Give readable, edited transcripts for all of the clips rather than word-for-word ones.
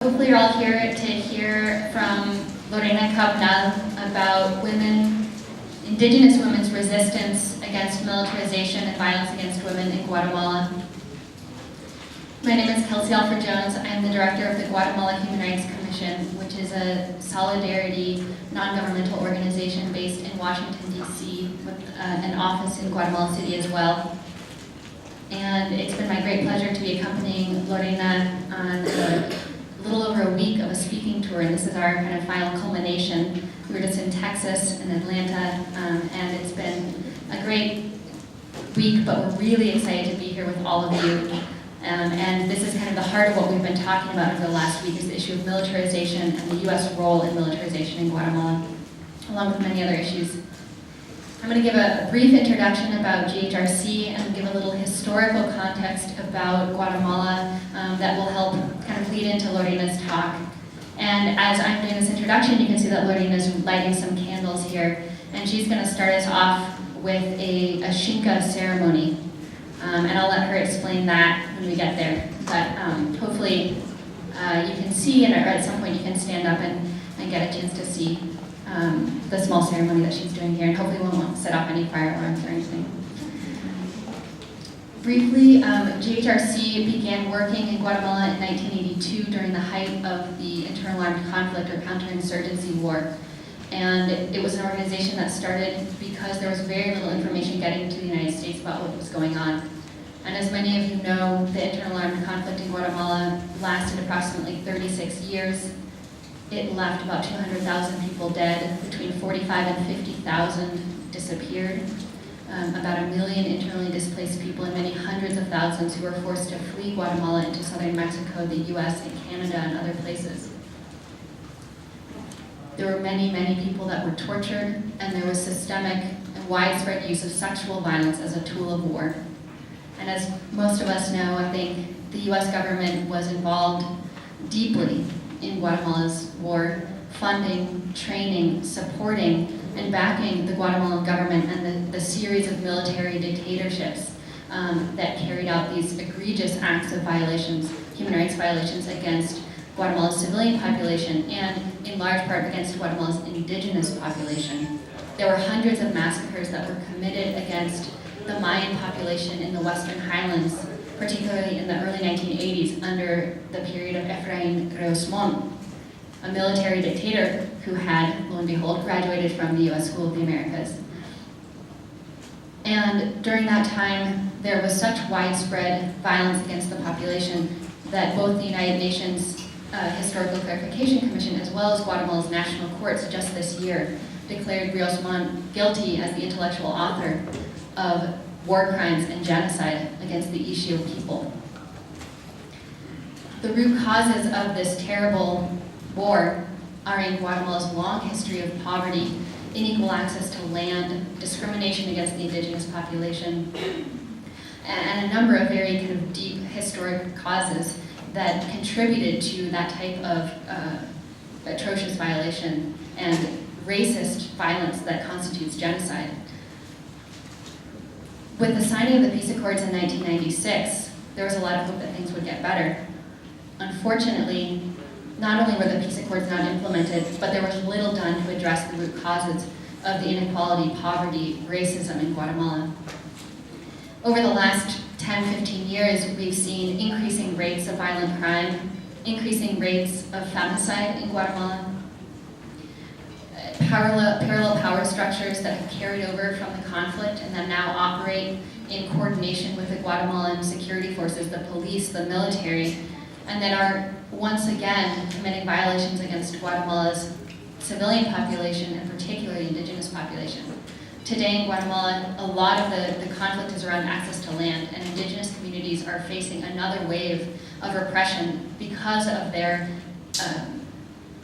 Hopefully you're all here to hear from Lorena Cabnal about Indigenous women's resistance against militarization and violence against women in Guatemala. My name is Kelsey Alford Jones. I'm the director of the Guatemala Human Rights Commission, which is a solidarity non-governmental organization based in Washington, D.C., with an office in Guatemala City as well. And it's been my great pleasure to be accompanying Lorena on a little over a week of a speaking tour, and this is our kind of final culmination. We were just in Texas and Atlanta, and it's been a great week, but we're really excited to be here with all of you. And this is kind of the heart of what we've been talking about over the last week, is the issue of militarization and the U.S. role in militarization in Guatemala, along with many other issues. I'm going to give a brief introduction about GHRC and give a little historical context about Guatemala that will help kind of lead into Lorena's talk. And as I'm doing this introduction, you can see that Lorena's lighting some candles here, and she's going to start us off with a Xinca ceremony. And I'll let her explain that when we get there. But hopefully you can see, and at some point you can stand up and get a chance to see the small ceremony that she's doing here, and hopefully we won't set off any fire alarms or anything. Briefly, GHRC began working in Guatemala in 1982 during the height of the internal armed conflict or counterinsurgency war. And it was an organization that started because there was very little information getting to the United States about what was going on. And as many of you know, the internal armed conflict in Guatemala lasted approximately 36 years. It left about 200,000 people dead, between 45 and 50,000 disappeared, about 1 million internally displaced people, and many hundreds of thousands who were forced to flee Guatemala into southern Mexico, the US, and Canada, and other places. There were many, many people that were tortured, and there was systemic and widespread use of sexual violence as a tool of war. And as most of us know, I think the US government was involved deeply in Guatemala's war, funding, training, supporting, and backing the Guatemalan government and the series of military dictatorships that carried out these egregious acts of violations, human rights violations against Guatemala's civilian population, and in large part against Guatemala's indigenous population. There were hundreds of massacres that were committed against the Mayan population in the Western Highlands, particularly in the early 1980s under the period of Efraín Ríos Montt, a military dictator who had, lo and behold, graduated from the US School of the Americas. And during that time, there was such widespread violence against the population that both the United Nations Historical Clarification Commission, as well as Guatemala's national courts just this year, declared Ríos Montt guilty as the intellectual author of war crimes and genocide against the Ixil people. The root causes of this terrible war are in Guatemala's long history of poverty, unequal access to land, discrimination against the indigenous population, and a number of very kind of deep historic causes that contributed to that type of atrocious violation and racist violence that constitutes genocide. With the signing of the peace accords in 1996, there was a lot of hope that things would get better. Unfortunately, not only were the peace accords not implemented, but there was little done to address the root causes of the inequality, poverty, racism in Guatemala. Over the last 10-15 years, we've seen increasing rates of violent crime, increasing rates of femicide in Guatemala, parallel power structures that have carried over from the conflict and that now operate in coordination with the Guatemalan security forces, the police, the military, and that are once again committing violations against Guatemala's civilian population and particularly indigenous population. Today in Guatemala, a lot of the conflict is around access to land, and indigenous communities are facing another wave of repression because of their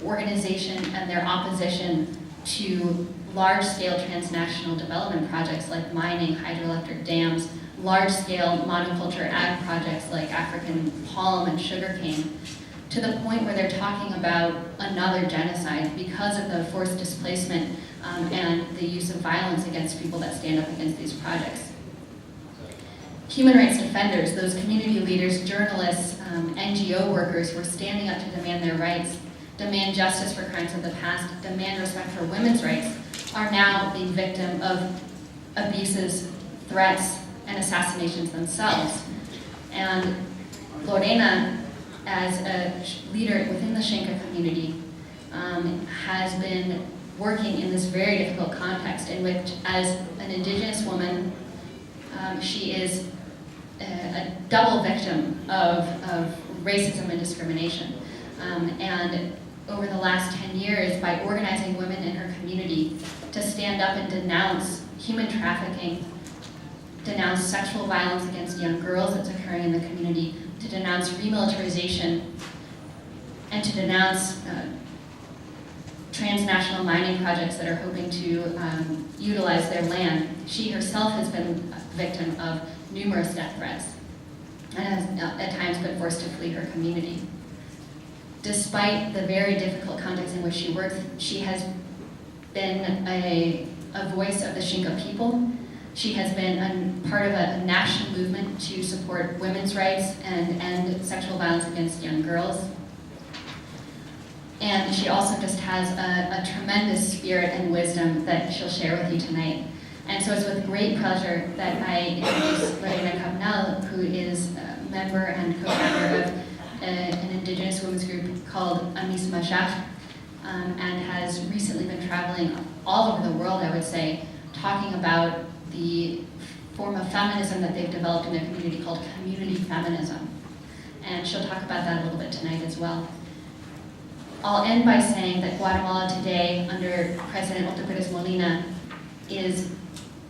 organization and their opposition to large-scale transnational development projects like mining, hydroelectric dams, large-scale monoculture ag projects like African palm and sugarcane, to the point where they're talking about another genocide because of the forced displacement and the use of violence against people that stand up against these projects. Human rights defenders, those community leaders, journalists, NGO workers who are standing up to demand their rights, demand justice for crimes of the past, demand respect for women's rights, are now being victim of abuses, threats, and assassinations themselves. And Lorena, as a leader within the Xinca community, has been working in this very difficult context in which, as an indigenous woman, she is a double victim of racism and discrimination. And over the last 10 years, by organizing women in her community to stand up and denounce human trafficking, denounce sexual violence against young girls that's occurring in the community, to denounce remilitarization, and to denounce transnational mining projects that are hoping to utilize their land. She herself has been a victim of numerous death threats and has at times been forced to flee her community. Despite the very difficult context in which she works, she has been a voice of the Xinca people. She has been part of a national movement to support women's rights and end sexual violence against young girls. And she also just has a tremendous spirit and wisdom that she'll share with you tonight. And so it's with great pleasure that I introduce Lorena Cabnal, who is a member and co-founder of an indigenous women's group called Amis Majak, and has recently been traveling all over the world, I would say, talking about the form of feminism that they've developed in their community called community feminism. And she'll talk about that a little bit tonight as well. I'll end by saying that Guatemala today, under President Otto Pérez Molina, is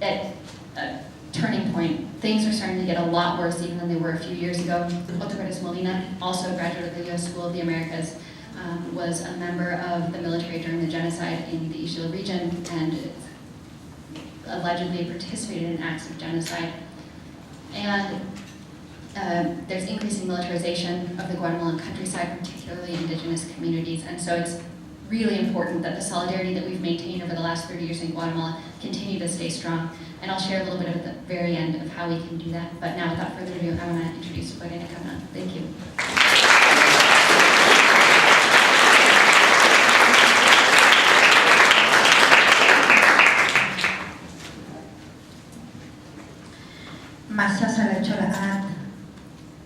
at a turning point. Things are starting to get a lot worse even than they were a few years ago. Otto Pérez Molina, also a graduate of the U.S. School of the Americas, was a member of the military during the genocide in the Ixil region and allegedly participated in acts of genocide. And there's increasing militarization of the Guatemalan countryside, particularly indigenous communities. And so it's really important that the solidarity that we've maintained over the last 30 years in Guatemala continue to stay strong. And I'll share a little bit at the very end of how we can do that. But now, without further ado, I want to introduce Lorena Cabnal. Thank you. Masa Salacholaat,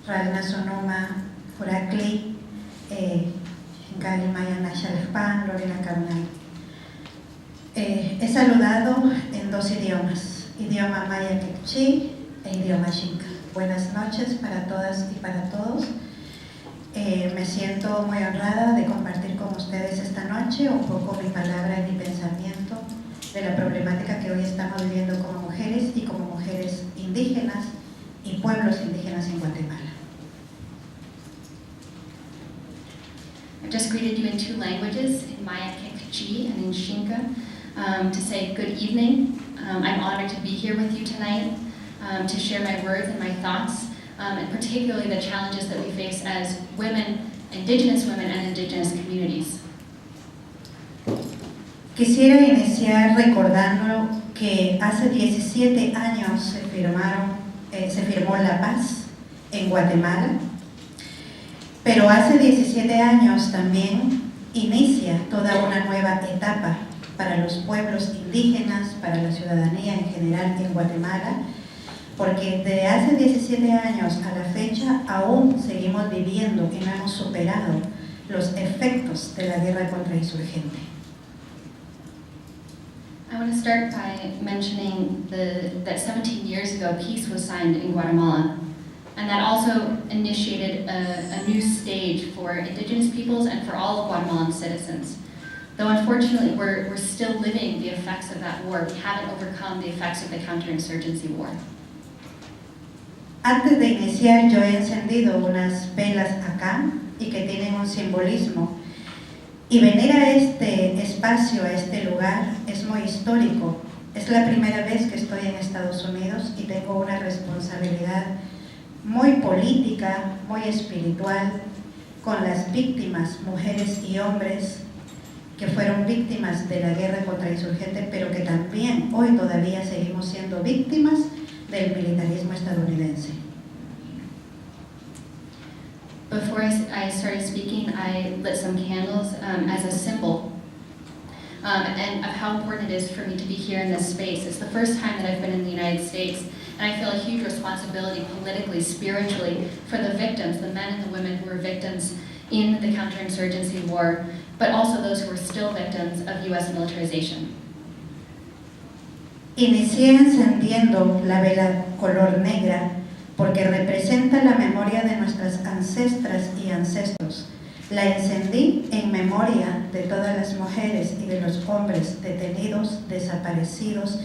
Ralna Sonoma, Hurakli, Gali Maya Nashalpan, Lorena Cabnal. He saludado en dos idiomas, idioma maya quechí e idioma xinca. Buenas noches para todas y para todos. Me siento muy honrada de compartir con ustedes esta noche un poco mi palabra y mi pensamiento de la problemática que hoy estamos viviendo como mujeres y como mujeres indígenas y pueblos indígenas en Guatemala. I've just greeted you in two languages, in Maya Kekchi and in Xinca, to say good evening. I'm honored to be here with you tonight to share my words and my thoughts, and particularly the challenges that we face as women, indigenous women, and indigenous communities. Quisiera iniciar recordando que hace 17 años se firmó la paz en Guatemala, pero hace 17 años también inicia toda una nueva etapa para los pueblos indígenas, para la ciudadanía en general en Guatemala, porque de hace 17 años a la fecha aún seguimos viviendo y no hemos superado los efectos de la guerra contrainsurgente. I want to start by mentioning that 17 years ago, peace was signed in Guatemala, and that also initiated a new stage for indigenous peoples and for all of Guatemalan citizens. Though unfortunately, we're still living the effects of that war. We haven't overcome the effects of the counterinsurgency war. Antes de iniciar, yo he encendido unas velas acá y que tienen un simbolismo. Y venir a este espacio, a este lugar, es muy histórico. Es la primera vez que estoy en Estados Unidos y tengo una responsabilidad muy política, muy espiritual, con las víctimas, mujeres y hombres, que fueron víctimas de la guerra contrainsurgente, pero que también hoy todavía seguimos siendo víctimas del militarismo estadounidense. Before I started speaking, I lit some candles as a symbol and of how important it is for me to be here in this space. It's the first time that I've been in the United States, and I feel a huge responsibility politically, spiritually, for the victims, the men and the women who were victims in the counterinsurgency war, but also those who are still victims of U.S. militarization. Inicié encendiendo la vela color negra porque representa la memoria de nuestras ancestras y ancestros. La encendí en memoria de todas las mujeres y de los hombres detenidos, desaparecidos,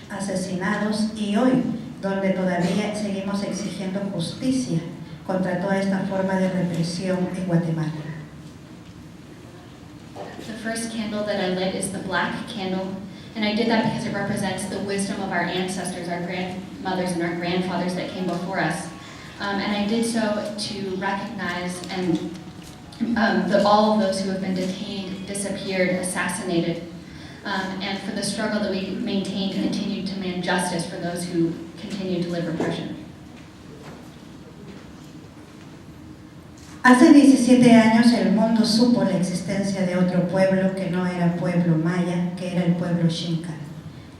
asesinados y hoy, donde todavía seguimos exigiendo justicia contra toda esta forma de represión en Guatemala. The first candle that I lit is the black candle, and I did that because it represents the wisdom of our ancestors, our grandmothers and our grandfathers that came before us. And I did so to recognize all of those who have been detained, disappeared, assassinated, and for the struggle that we maintain to continue to demand justice for those who continue to live repression. Hace 17 años el mundo supo la existencia de otro pueblo que no era pueblo maya, que era el pueblo Xinca.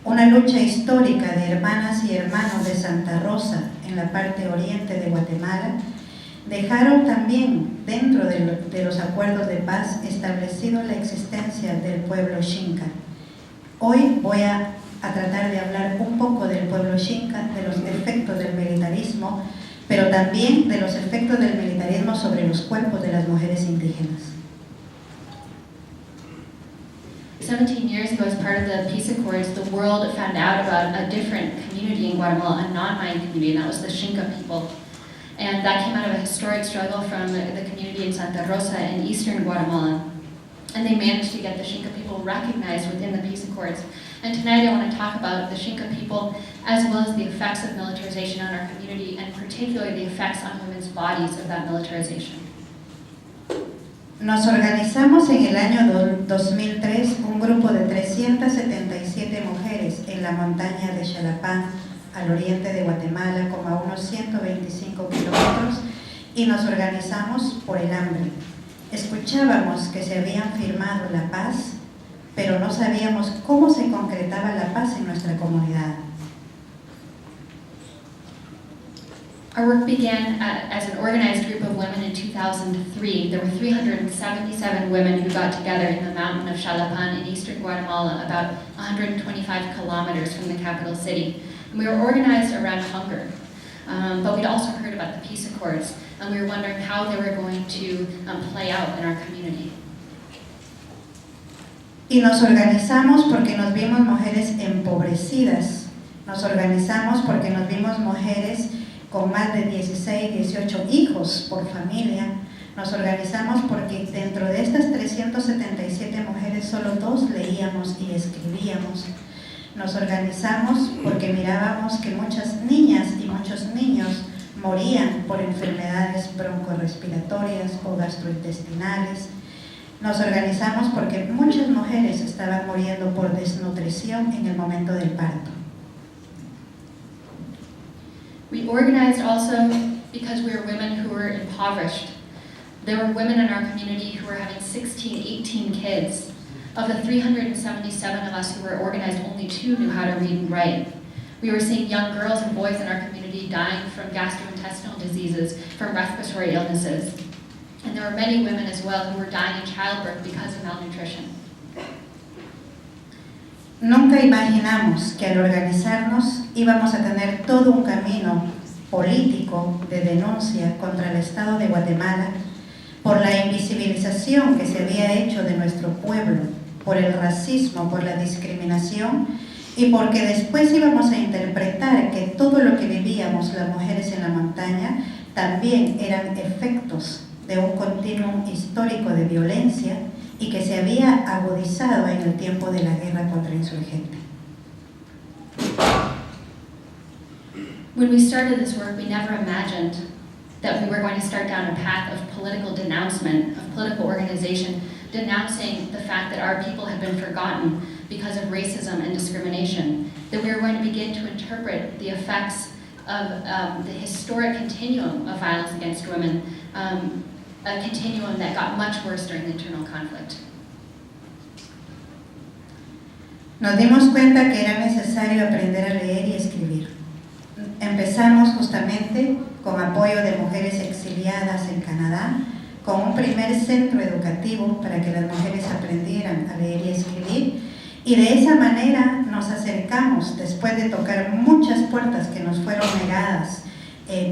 Una lucha histórica de hermanas y hermanos de Santa Rosa en la parte oriente de Guatemala dejaron también dentro de los acuerdos de paz establecido la existencia del pueblo Xinca. Hoy voy a tratar de hablar un poco del pueblo Xinca, de los efectos del militarismo, pero también de los efectos del militarismo sobre los cuerpos de las mujeres indígenas. 17 years ago, as part of the peace accords, the world found out about a different community in Guatemala, a non-Mayan community, and that was the Xinca people. And that came out of a historic struggle from the community in Santa Rosa in eastern Guatemala. And they managed to get the Xinca people recognized within the peace accords. And tonight I want to talk about the Xinca people as well as the effects of militarization on our community, and particularly the effects on women's bodies of that militarization. Nos organizamos en el año 2003 un grupo de 377 mujeres en la montaña de Xalapán, al oriente de Guatemala, como a unos 125 kilómetros, y nos organizamos por el hambre. Escuchábamos que se habían firmado la paz, pero no sabíamos cómo se concretaba la paz en nuestra comunidad. Our work began as an organized group of women in 2003. There were 377 women who got together in the mountain of Xalapán in eastern Guatemala, about 125 kilometers from the capital city. And we were organized around hunger, but we'd also heard about the peace accords, and we were wondering how they were going to play out in our community. Y nos organizamos porque nos vimos mujeres empobrecidas. Nos organizamos porque nos vimos mujeres con más de 16, 18 hijos por familia. Nos organizamos porque dentro de estas 377 mujeres solo 2 leíamos y escribíamos. Nos organizamos porque mirábamos que muchas niñas y muchos niños morían por enfermedades broncorrespiratorias o gastrointestinales. Nos organizamos porque muchas mujeres estaban muriendo por desnutrición en el momento del parto. We organized also because we were women who were impoverished. There were women in our community who were having 16, 18 kids. Of the 377 of us who were organized, only 2 knew how to read and write. We were seeing young girls and boys in our community dying from gastrointestinal diseases, from respiratory illnesses. And there were many women as well who were dying in childbirth because of malnutrition. Nunca imaginamos que al organizarnos íbamos a tener todo un camino político de denuncia contra el Estado de Guatemala por la invisibilización que se había hecho de nuestro pueblo, por el racismo, por la discriminación y porque después íbamos a interpretar que todo lo que vivíamos las mujeres en la montaña también eran efectos de un continuum histórico de violencia y que se había agudizado en el tiempo de la guerra contrainsurgente. When we started this work, we never imagined that we were going to start down a path of political denouncement, of political organization, denouncing the fact that our people had been forgotten because of racism and discrimination, that we were going to begin to interpret the effects of the historic continuum of violence against women a continuum that got much worse during the internal conflict. Nos dimos cuenta que era necesario aprender a leer y escribir. Empezamos justamente con apoyo de mujeres exiliadas en Canadá, con un primer centro educativo para que las mujeres aprendieran a leer y escribir, y de esa manera nos acercamos, después de tocar muchas puertas que nos fueron negadas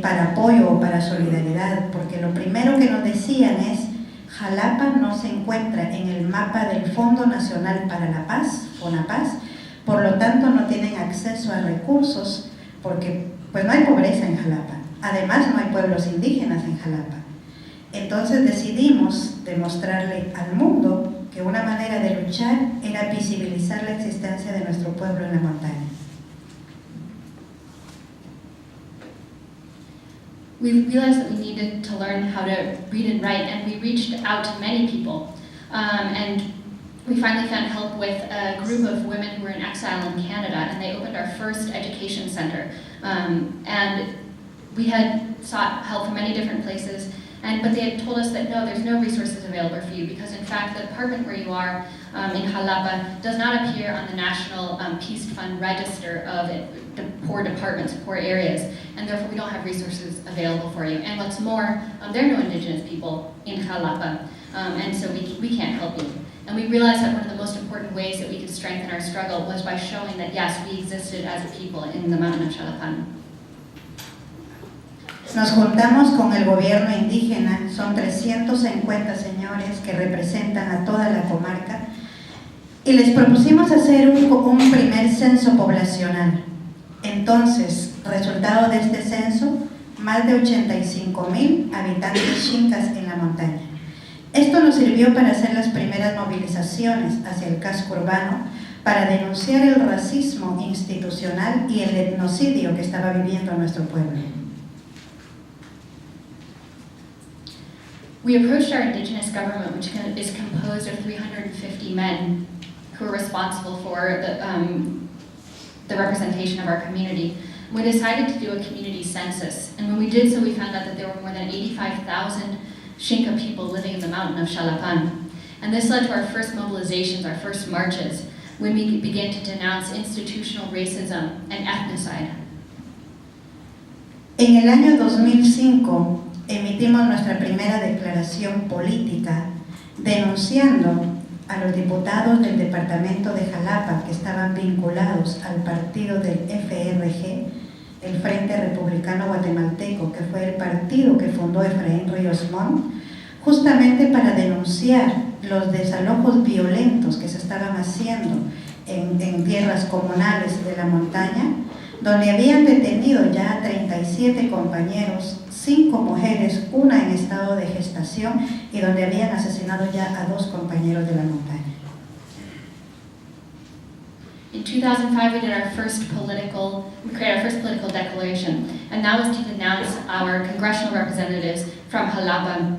para apoyo o para solidaridad, porque lo primero que nos decían es: Jalapa no se encuentra en el mapa del Fondo Nacional para la Paz, FONAPAZ, por lo tanto no tienen acceso a recursos, porque pues no hay pobreza en Jalapa, además no hay pueblos indígenas en Jalapa. Entonces decidimos demostrarle al mundo que una manera de luchar era visibilizar la existencia de nuestro pueblo en la montaña. We realized that we needed to learn how to read and write, and we reached out to many people. And we finally found help with a group of women who were in exile in Canada, and they opened our first education center. And we had sought help from many different places, but they had told us that no, there's no resources available for you, because in fact the department where you are in Jalapa does not appear on the National Peace Fund register of the poor departments, poor areas, and therefore we don't have resources available for you. And what's more, there are no indigenous people in Jalapa, and so we can't help you. And we realized that one of the most important ways that we could strengthen our struggle was by showing that yes, we existed as a people in the mountain of Xalapan. Nos juntamos con el gobierno indígena, son 350 señores que representan a toda la comarca, y les propusimos hacer un primer censo poblacional. Entonces, resultado de este censo, más de 85,000 habitantes xincas en la montaña. Esto nos sirvió para hacer las primeras movilizaciones hacia el casco urbano, para denunciar el racismo institucional y el etnocidio que estaba viviendo nuestro pueblo. We approached our indigenous government, which is composed of 350 men who are responsible for the representation of our community. We decided to do a community census, and when we did so, we found out that there were more than 85,000 Xinca people living in the mountain of Xalapan. And this led to our first mobilizations, our first marches, when we began to denounce institutional racism and ethnocide. En el año 2005 emitimos nuestra primera declaración política denunciando a los diputados del departamento de Jalapa que estaban vinculados al partido del FRG, el Frente Republicano Guatemalteco, que fue el partido que fundó Efraín Ríos Montt, justamente para denunciar los desalojos violentos que se estaban haciendo en tierras comunales de la montaña, donde habían detenido ya 37 compañeros, 5 mujeres, una en estado de gestación, y donde habían asesinado ya a 2 compañeros de la montaña. In 2005, we created our first political declaration, and that was to denounce our congressional representatives from Jalapa,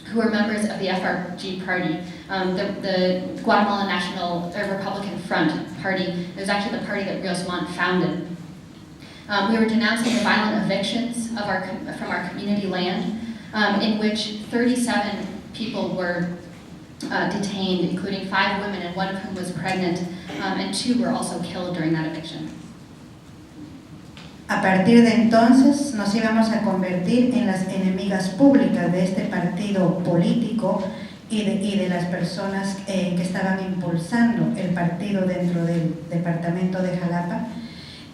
who were members of the FRG party, the Guatemala National Republican Front party. It was actually the party that Ríos Montt founded. We were denouncing the violent evictions from our community land, in which 37 people were detained, including 5 women, and 1 of whom was pregnant, and 2 were also killed during that eviction. A partir de entonces nos íbamos a convertir en las enemigas públicas de este partido político y de las personas que estaban impulsando el partido dentro del departamento de Jalapa.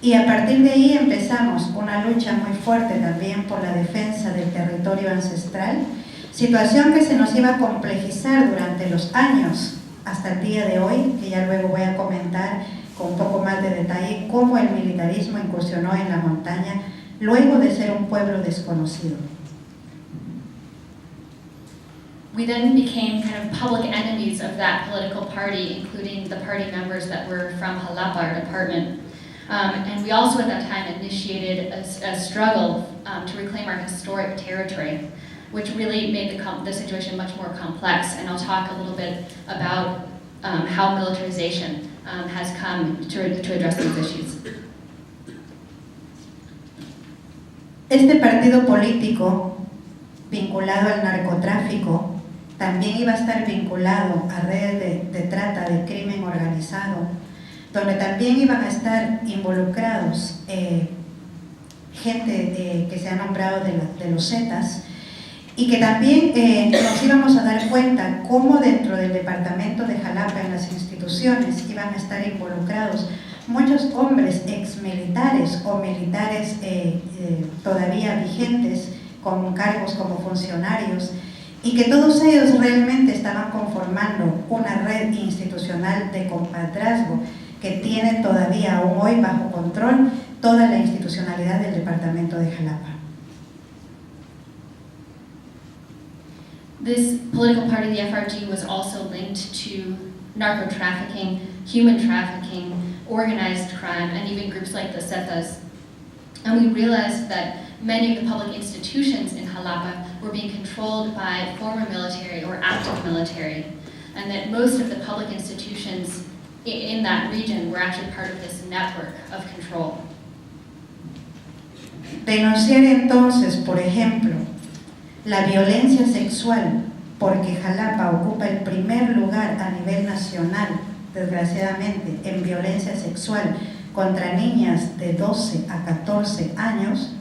Y a partir de ahí empezamos una lucha muy fuerte también por la defensa del territorio ancestral, situación que se nos iba a complejizar durante los años hasta el día de hoy, que ya luego voy a comentar con un poco más de detalle cómo el militarismo incursionó en la montaña luego de ser un pueblo desconocido. We then became kind of public enemies of that political party, including the party members that were from Jalapa, our department. And we also at that time initiated a struggle to reclaim our historic territory, which really made the situation much more complex. And I'll talk a little bit about how militarization has come to address these issues. Este partido político vinculado al narcotráfico, también iba a estar vinculado a redes de trata, de crimen organizado, donde también iban a estar involucrados gente que se ha nombrado de los Zetas, y que también nos íbamos a dar cuenta cómo dentro del departamento de Jalapa, en las instituciones, iban a estar involucrados muchos hombres exmilitares o militares todavía vigentes con cargos como funcionarios, y que todos ellos realmente estaban conformando una red institucional de compadrazgo que tiene todavía aún hoy bajo control toda la institucionalidad del departamento de Jalapa. This political party, the FRG, was also linked to narco-trafficking, human trafficking, organized crime, and even groups like the Zetas. And we realized that many of the public institutions in Jalapa were being controlled by former military or active military, and that most of the public institutions in that region were actually part of this network of control. Denunciar entonces, por ejemplo, la violencia sexual, porque Jalapa ocupa el primer lugar a nivel nacional, desgraciadamente, en violencia sexual contra niñas de 12 a 14 años,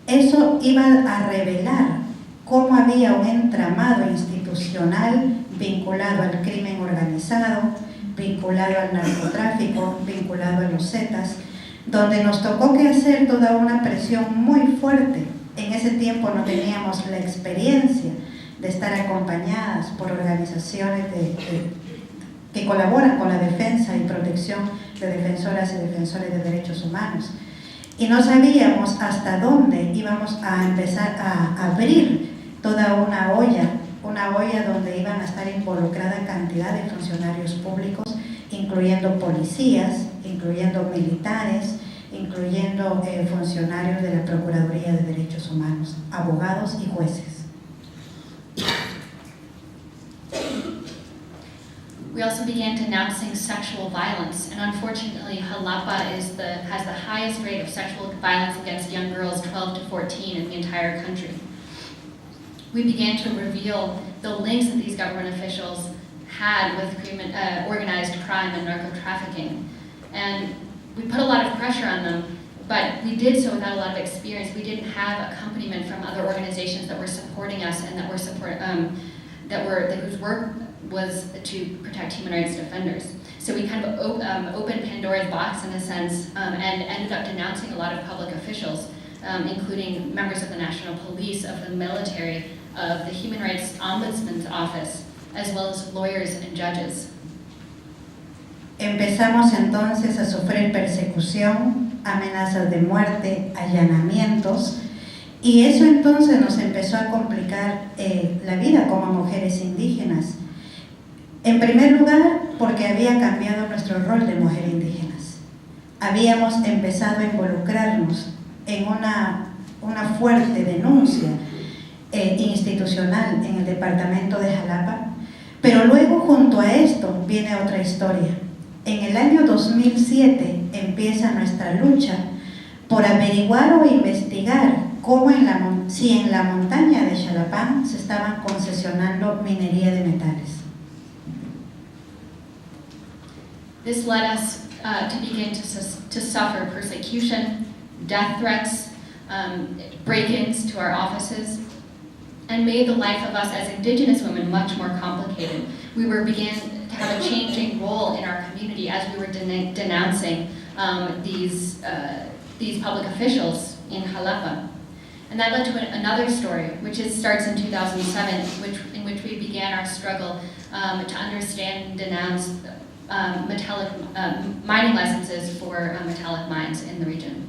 eso iba a revelar cómo había un entramado institucional vinculado al crimen organizado, vinculado al narcotráfico, vinculado a los Zetas, donde nos tocó que hacer toda una presión muy fuerte. En ese tiempo no teníamos la experiencia de estar acompañadas por organizaciones que colaboran con la defensa y protección de defensoras y defensores de derechos humanos. Y no sabíamos hasta dónde íbamos a empezar a abrir toda una olla donde iban a estar involucrada cantidad de funcionarios públicos, incluyendo policías, incluyendo militares, incluyendo funcionarios de la Procuraduría de Derechos Humanos, abogados y jueces. We also began denouncing sexual violence, and unfortunately, Jalapa has the highest rate of sexual violence against young girls 12 to 14 in the entire country. We began to reveal the links that these government officials had with organized crime and narco-trafficking. And we put a lot of pressure on them, but we did so without a lot of experience. We didn't have accompaniment from other organizations that were supporting us and whose work was to protect human rights defenders. So we kind of opened Pandora's box in a sense, and ended up denouncing a lot of public officials, including members of the National Police, of the military, of the Human Rights Ombudsman's Office, as well as lawyers and judges. Empezamos entonces a sufrir persecución, amenazas de muerte, allanamientos, y eso entonces nos empezó a complicar la vida como mujeres indígenas. En primer lugar, porque había cambiado nuestro rol de mujer indígenas. Habíamos empezado a involucrarnos en una fuerte denuncia institucional en el departamento de Jalapa, pero luego junto a esto viene otra historia. En el año 2007 empieza nuestra lucha por averiguar o investigar si en la montaña de Xalapán se estaban concesionando minería de metales. This led us to begin to suffer persecution, death threats, break-ins to our offices, and made the life of us as Indigenous women much more complicated. We began to have a changing role in our community as we were denouncing these public officials in Jalapa. And that led to another story, which starts in 2007, in which we began our struggle to understand and denounce mining licenses for metallic mines in the region.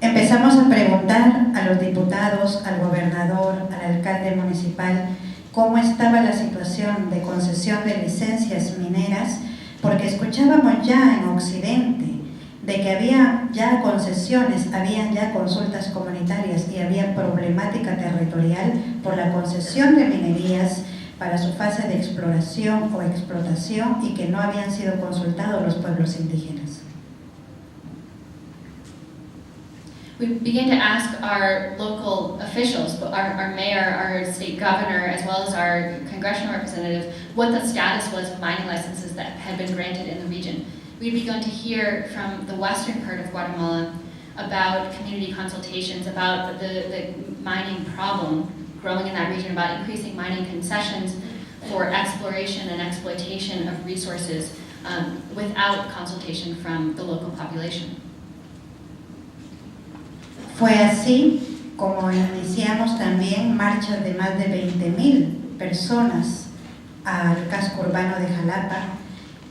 Empezamos a preguntar a los diputados, al gobernador, al alcalde municipal, cómo estaba la situación de concesión de licencias mineras, porque escuchábamos ya en Occidente de que había ya concesiones, habían ya consultas comunitarias y había problemática territorial por la concesión de minerías para su fase de exploración o explotación y que no habían sido consultados los pueblos indígenas. We began to ask our local officials, our mayor, our state governor, as well as our congressional representatives, what the status was of mining licenses that had been granted in the region. We'd begun to hear from the western part of Guatemala about community consultations, about the mining problem growing in that region, about increasing mining concessions for exploration and exploitation of resources without consultation from the local population. Fue así como iniciamos también marchas de más de 20,000 personas al casco urbano de Jalapa,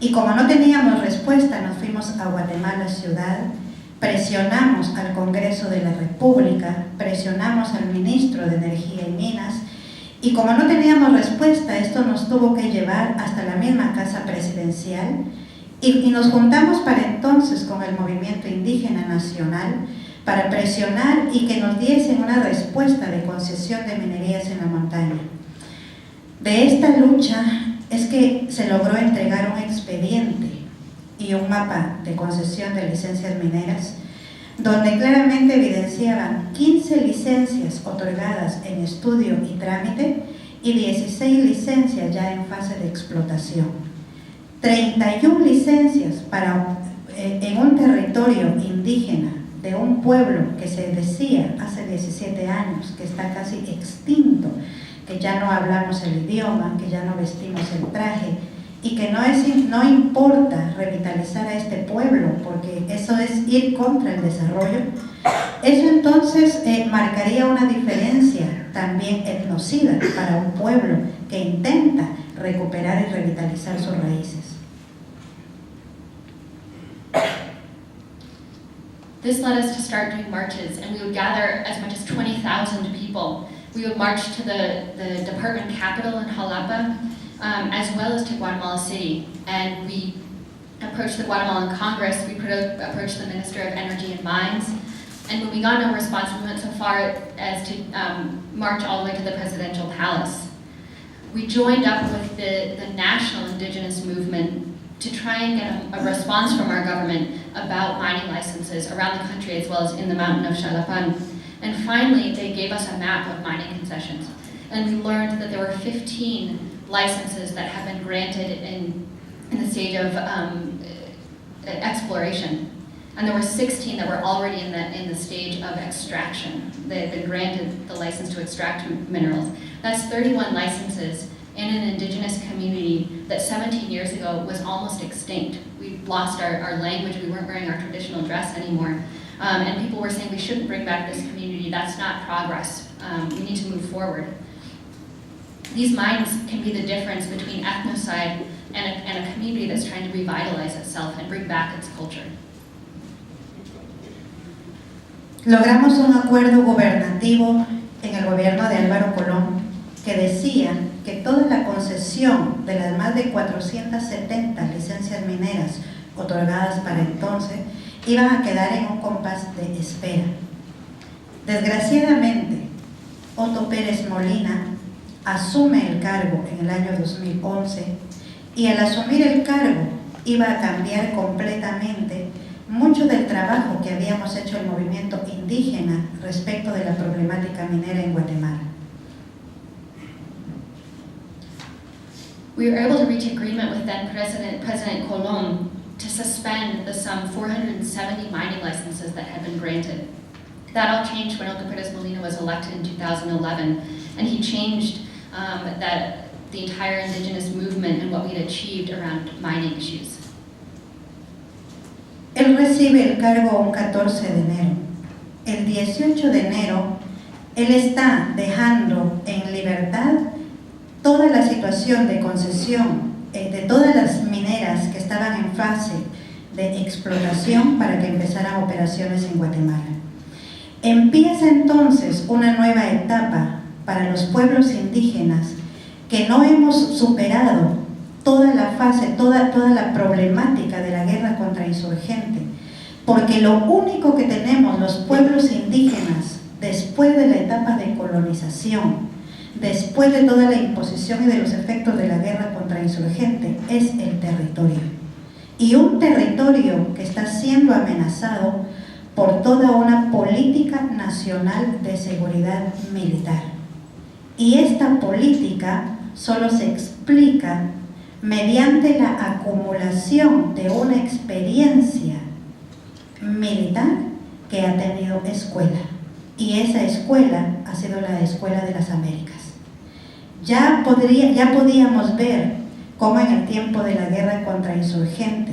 y como no teníamos respuesta nos fuimos a Guatemala ciudad, presionamos al Congreso de la República, presionamos al Ministro de Energía y Minas, y como no teníamos respuesta, esto nos tuvo que llevar hasta la misma Casa Presidencial, y nos juntamos para entonces con el Movimiento Indígena Nacional para presionar y que nos diesen una respuesta de concesión de minerías en la montaña. De esta lucha es que se logró entregar un expediente y un mapa de concesión de licencias mineras, donde claramente evidenciaban 15 licencias otorgadas en estudio y trámite y 16 licencias ya en fase de explotación. 31 licencias en un territorio indígena de un pueblo que se decía hace 17 años que está casi extinto, que ya no hablamos el idioma, que ya no vestimos el traje, y que no importa revitalizar a este pueblo, porque eso es ir contra el desarrollo. Eso entonces marcaría una diferencia también etnocida para un pueblo que intenta recuperar y revitalizar sus raíces. This led us to start doing marches, and we would gather as much as 20,000 people. We would march to the department capital in Jalapa, as well as to Guatemala City. And we approached the Guatemalan Congress, we approached the Minister of Energy and Mines, and when we got no response, we went so far as to march all the way to the presidential palace. We joined up with the national indigenous movement to try and get a response from our government about mining licenses around the country as well as in the mountain of Xalapan. And finally, they gave us a map of mining concessions. And we learned that there were 15 licenses that had been granted in the stage of exploration. And there were 16 that were already in the stage of extraction. They had been granted the license to extract minerals. That's 31 licenses in an indigenous community that 17 years ago was almost extinct. We lost our language, we weren't wearing our traditional dress anymore. And people were saying we shouldn't bring back this community, that's not progress. We need to move forward. These mines can be the difference between ethnocide and a community that's trying to revitalize itself and bring back its culture. Logramos un acuerdo gubernativo en el gobierno de Álvaro Colón que decía que toda la concesión de las más de 470 licencias mineras otorgadas para entonces iban a quedar en un compás de espera. Desgraciadamente, Otto Pérez Molina asume el cargo en el año 2011 y al asumir el cargo iba a cambiar completamente mucho del trabajo que habíamos hecho el movimiento indígena respecto de la problemática minera en Guatemala. We were able to reach agreement with then President Colón to suspend the some 470 mining licenses that had been granted. That all changed when Otto Pérez Molina was elected in 2011, and he changed the entire indigenous movement and what we had achieved around mining issues. Él recibe el cargo un 14 de enero. El 18 de enero, él está dejando en libertad toda la situación de concesión de todas las mineras que estaban en fase de explotación para que empezaran operaciones en Guatemala. Empieza entonces una nueva etapa para los pueblos indígenas que no hemos superado toda la fase, toda la problemática de la guerra contrainsurgente, porque lo único que tenemos los pueblos indígenas después de la etapa de colonización, después de toda la imposición y de los efectos de la guerra contrainsurgente, es el territorio. Y un territorio que está siendo amenazado por toda una política nacional de seguridad militar. Y esta política solo se explica mediante la acumulación de una experiencia militar que ha tenido escuela. Y esa escuela ha sido la Escuela de las Américas. Ya podíamos ver cómo en el tiempo de la guerra contrainsurgente,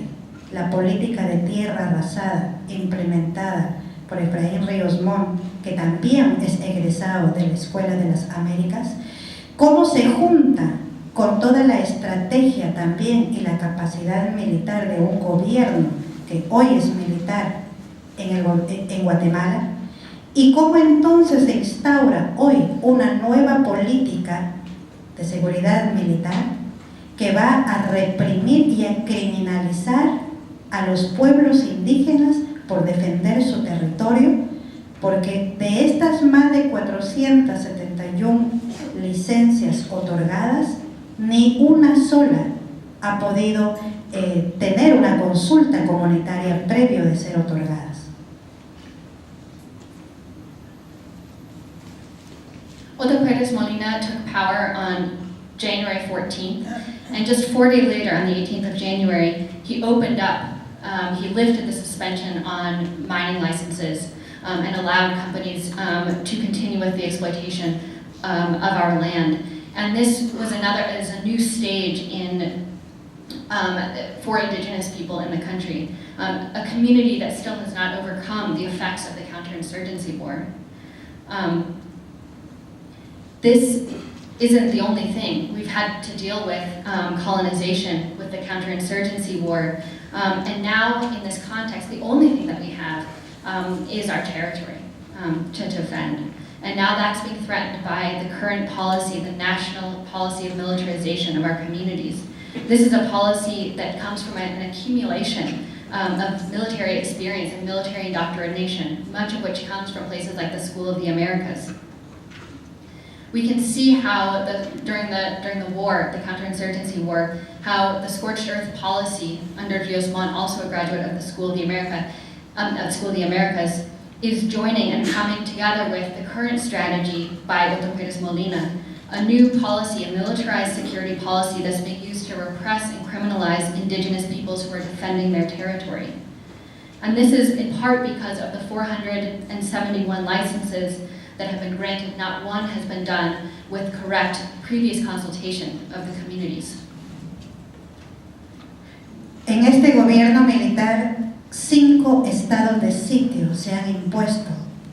la política de tierra arrasada implementada por Efraín Ríos Montt, que también es egresado de la Escuela de las Américas, cómo se junta con toda la estrategia también y la capacidad militar de un gobierno que hoy es militar en Guatemala, y cómo entonces se instaura hoy una nueva política de seguridad militar que va a reprimir y a criminalizar a los pueblos indígenas por defender su territorio, porque de estas más de 471 licencias otorgadas, ni una sola ha podido tener una consulta comunitaria previo de ser otorgadas. Otto Pérez Molina took power on January 14th, and just 4 days later, on the 18th of January, he opened up, he lifted the suspension on mining licenses and allowed companies to continue with the exploitation of our land. And this was is a new stage for Indigenous people in the country, a community that still has not overcome the effects of the counterinsurgency war. This isn't the only thing. We've had to deal with colonization, with the counterinsurgency war, and now in this context, the only thing that we have is our territory to defend. And now that's being threatened by the current policy, the national policy of militarization of our communities. This is a policy that comes from an accumulation of military experience and military indoctrination, much of which comes from places like the School of the Americas. We can see how during the war, the counterinsurgency war, how the scorched earth policy under Ríos Montt, also a graduate of the School of the Americas, is joining and coming together with the current strategy by Otto Pérez Molina, a new policy, a militarized security policy that's being used to repress and criminalize Indigenous peoples who are defending their territory. And this is in part because of the 471 licenses that have been granted. Not one has been done with correct previous consultation of the communities. En este gobierno militar, 5 estados de sitio se han impuesto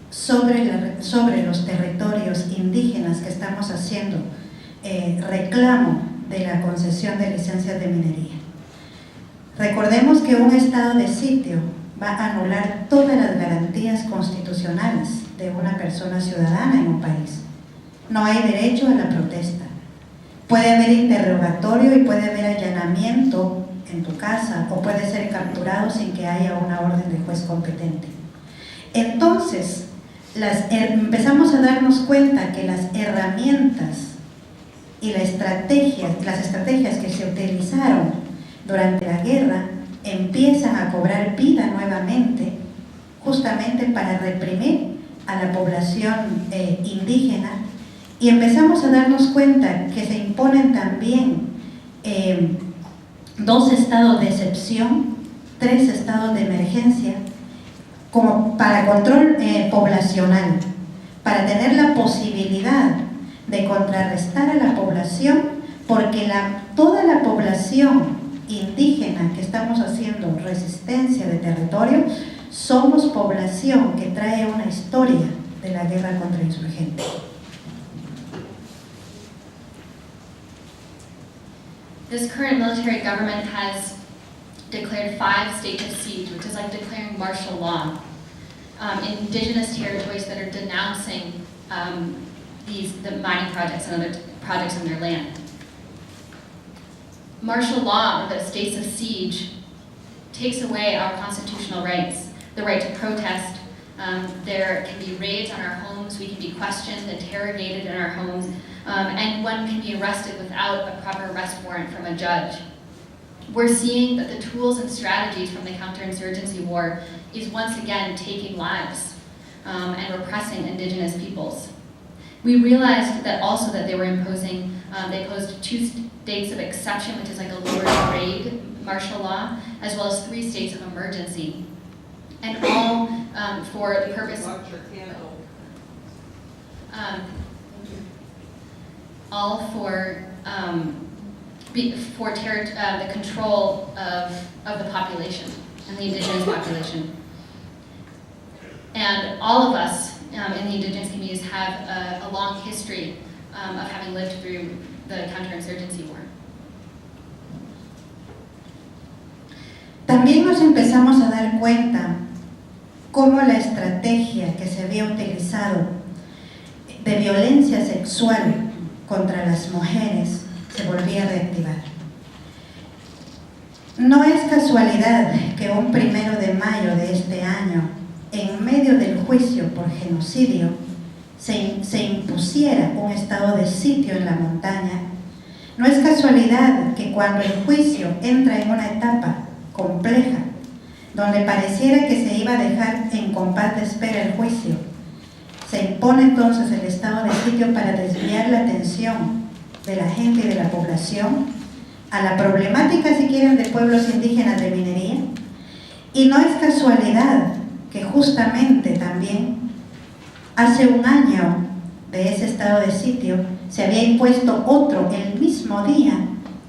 sobre los territorios indígenas que estamos haciendo reclamo de la concesión de licencias de minería. Recordemos que un estado de sitio va a anular todas las garantías constitucionales de una persona ciudadana en un país. No hay derecho a la protesta. Puede haber interrogatorio y puede haber allanamiento en tu casa o puede ser capturado sin que haya una orden de juez competente. Entonces, empezamos a darnos cuenta que las herramientas y las estrategias que se utilizaron durante la guerra empiezan a cobrar vida nuevamente, justamente para reprimir a la población indígena, y empezamos a darnos cuenta que se imponen también 2 estados de excepción, 3 estados de emergencia, como para control poblacional, para tener la posibilidad de contrarrestar a la población, porque toda la población indígena que estamos haciendo resistencia de territorio, somos población que trae una historia de la guerra contrainsurgente. This current military government has declared 5 states of siege, which is like declaring martial law in indigenous territories that are denouncing the mining projects and other projects on their land. Martial law, or the states of siege, takes away our constitutional rights, the right to protest. There can be raids on our homes, we can be questioned, interrogated in our homes, and one can be arrested without a proper arrest warrant from a judge. we're seeing that the tools and strategies from the counterinsurgency war is once again taking lives and repressing indigenous peoples. We realized that also that they were imposing, they posed 2 states of exception, which is like a lower grade martial law, as well as 3 states of emergency. And all for the purpose, all for the control of the population and the indigenous population. And all of us in the indigenous communities have a long history of having lived through the counterinsurgency war. También nos empezamos a dar cuenta cómo la estrategia que se había utilizado de violencia sexual contra las mujeres se volvía a reactivar. No es casualidad que un 1 de mayo de este año, en medio del juicio por genocidio, se impusiera un estado de sitio en la montaña. No es casualidad que cuando el juicio entra en una etapa compleja, donde pareciera que se iba a dejar en compás de espera el juicio, se impone entonces el estado de sitio para desviar la atención de la gente y de la población a la problemática, si quieren, de pueblos indígenas de minería. Y no es casualidad que justamente también hace un año de ese estado de sitio se había impuesto otro el mismo día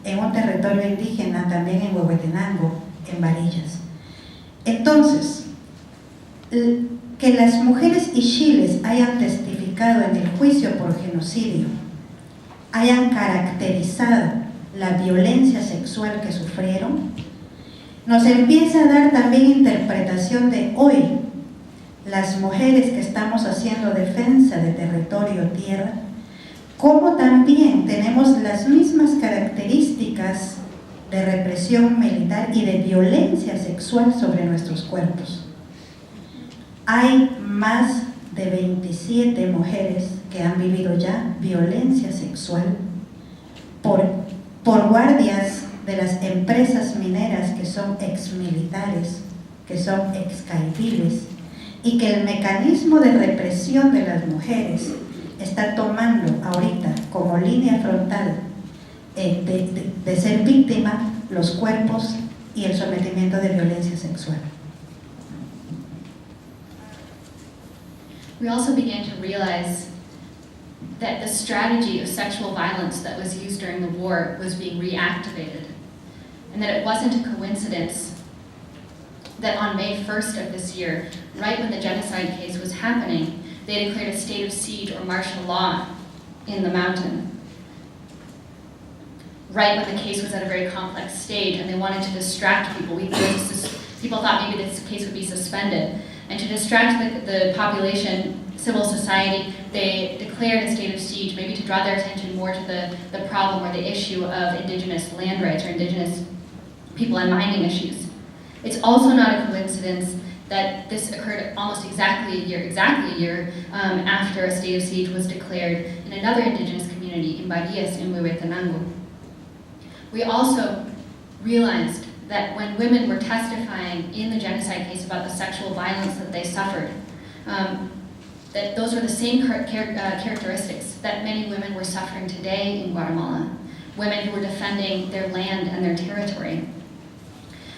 en un territorio indígena, también en Huehuetenango, en Varillas. Entonces, que las mujeres ixíles hayan testificado en el juicio por genocidio, hayan caracterizado la violencia sexual que sufrieron, nos empieza a dar también interpretación de hoy, las mujeres que estamos haciendo defensa de territorio tierra, cómo también tenemos las mismas características de represión militar y de violencia sexual sobre nuestros cuerpos. Hay más de 27 mujeres que han vivido ya violencia sexual por guardias de las empresas mineras que son exmilitares, que son excaidiles, y que el mecanismo de represión de las mujeres está tomando ahorita como línea frontal de ser víctima los cuerpos y el sometimiento de violencia sexual. We also began to realize that the strategy of sexual violence that was used during the war was being reactivated, and that it wasn't a coincidence that on May 1st of this year, right when the genocide case was happening, they declared a state of siege or martial law in the mountain. Right when the case was at a very complex stage and they wanted to distract people. People thought maybe this case would be suspended. And to distract the population, civil society, they declared a state of siege, maybe to draw their attention more to the problem or the issue of indigenous land rights or indigenous people and mining issues. It's also not a coincidence that this occurred almost exactly a year after a state of siege was declared in another indigenous community in Varillas in Huehuetenango. We also realized that when women were testifying in the genocide case about the sexual violence that they suffered, that those were the same characteristics that many women were suffering today in Guatemala, women who were defending their land and their territory.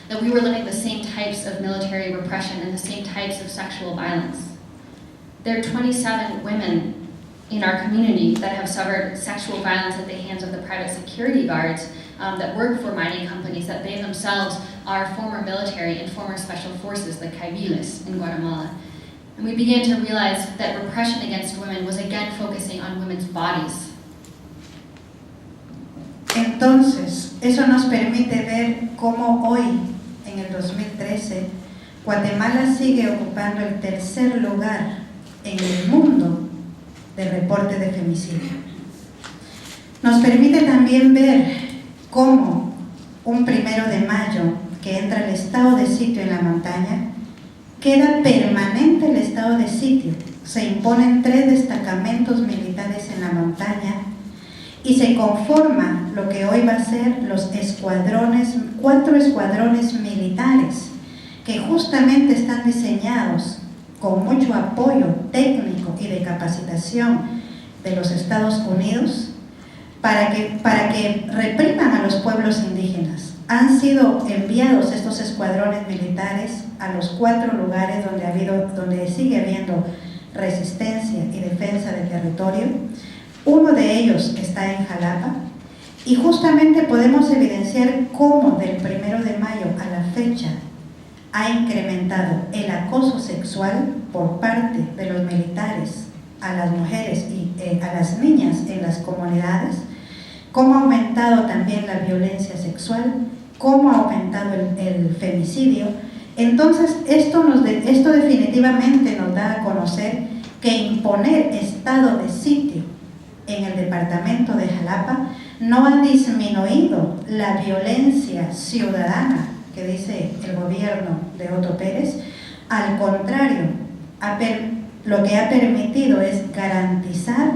That we were living the same types of military repression and the same types of sexual violence. There are 27 women in our community that have suffered sexual violence at the hands of the private security guards that work for mining companies, that they themselves are former military and former special forces, the Caiviles in Guatemala. And we began to realize that repression against women was again focusing on women's bodies. Entonces, eso nos permite ver cómo hoy, en el 2013, Guatemala sigue ocupando el tercer lugar en el mundo de reporte de femicidio. Nos permite también ver cómo un 1 de mayo que entra el estado de sitio en la montaña, queda permanente el estado de sitio. Se imponen 3 destacamentos militares en la montaña y se conforma lo que hoy va a ser los escuadrones, 4 escuadrones militares que justamente están diseñados con mucho apoyo técnico y de capacitación de los Estados Unidos para que repriman a los pueblos indígenas. Han sido enviados estos escuadrones militares a los 4 lugares donde sigue habiendo resistencia y defensa del territorio. Uno de ellos está en Jalapa y justamente podemos evidenciar cómo del 1 de mayo a la fecha ha incrementado el acoso sexual por parte de los militares a las mujeres y a las niñas en las comunidades, cómo ha aumentado también la violencia sexual, cómo ha aumentado el femicidio. Entonces, esto definitivamente nos da a conocer que imponer estado de sitio en el departamento de Jalapa no ha disminuido la violencia ciudadana que dice el gobierno de Otto Pérez. Al contrario, lo que ha permitido es garantizar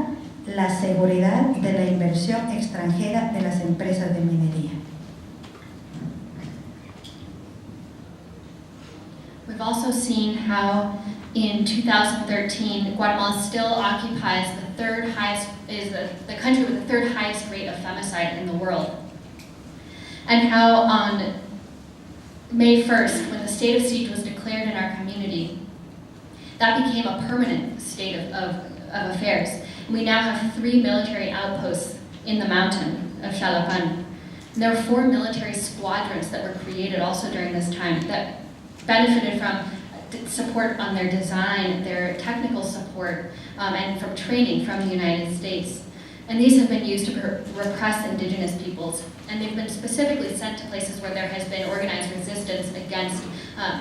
la seguridad de la inversión extranjera de las empresas de minería. We've also seen how in 2013, Guatemala still occupies the country with the 3rd highest rate of femicide in the world. And how on May 1st, when the state of siege was declared in our community, that became a permanent state of affairs. We now have 3 military outposts in the mountain of Xalapan. And there were 4 military squadrons that were created also during this time that benefited from support on their design, their technical support, and from training from the United States. And these have been used to repress indigenous peoples. And they've been specifically sent to places where there has been organized resistance against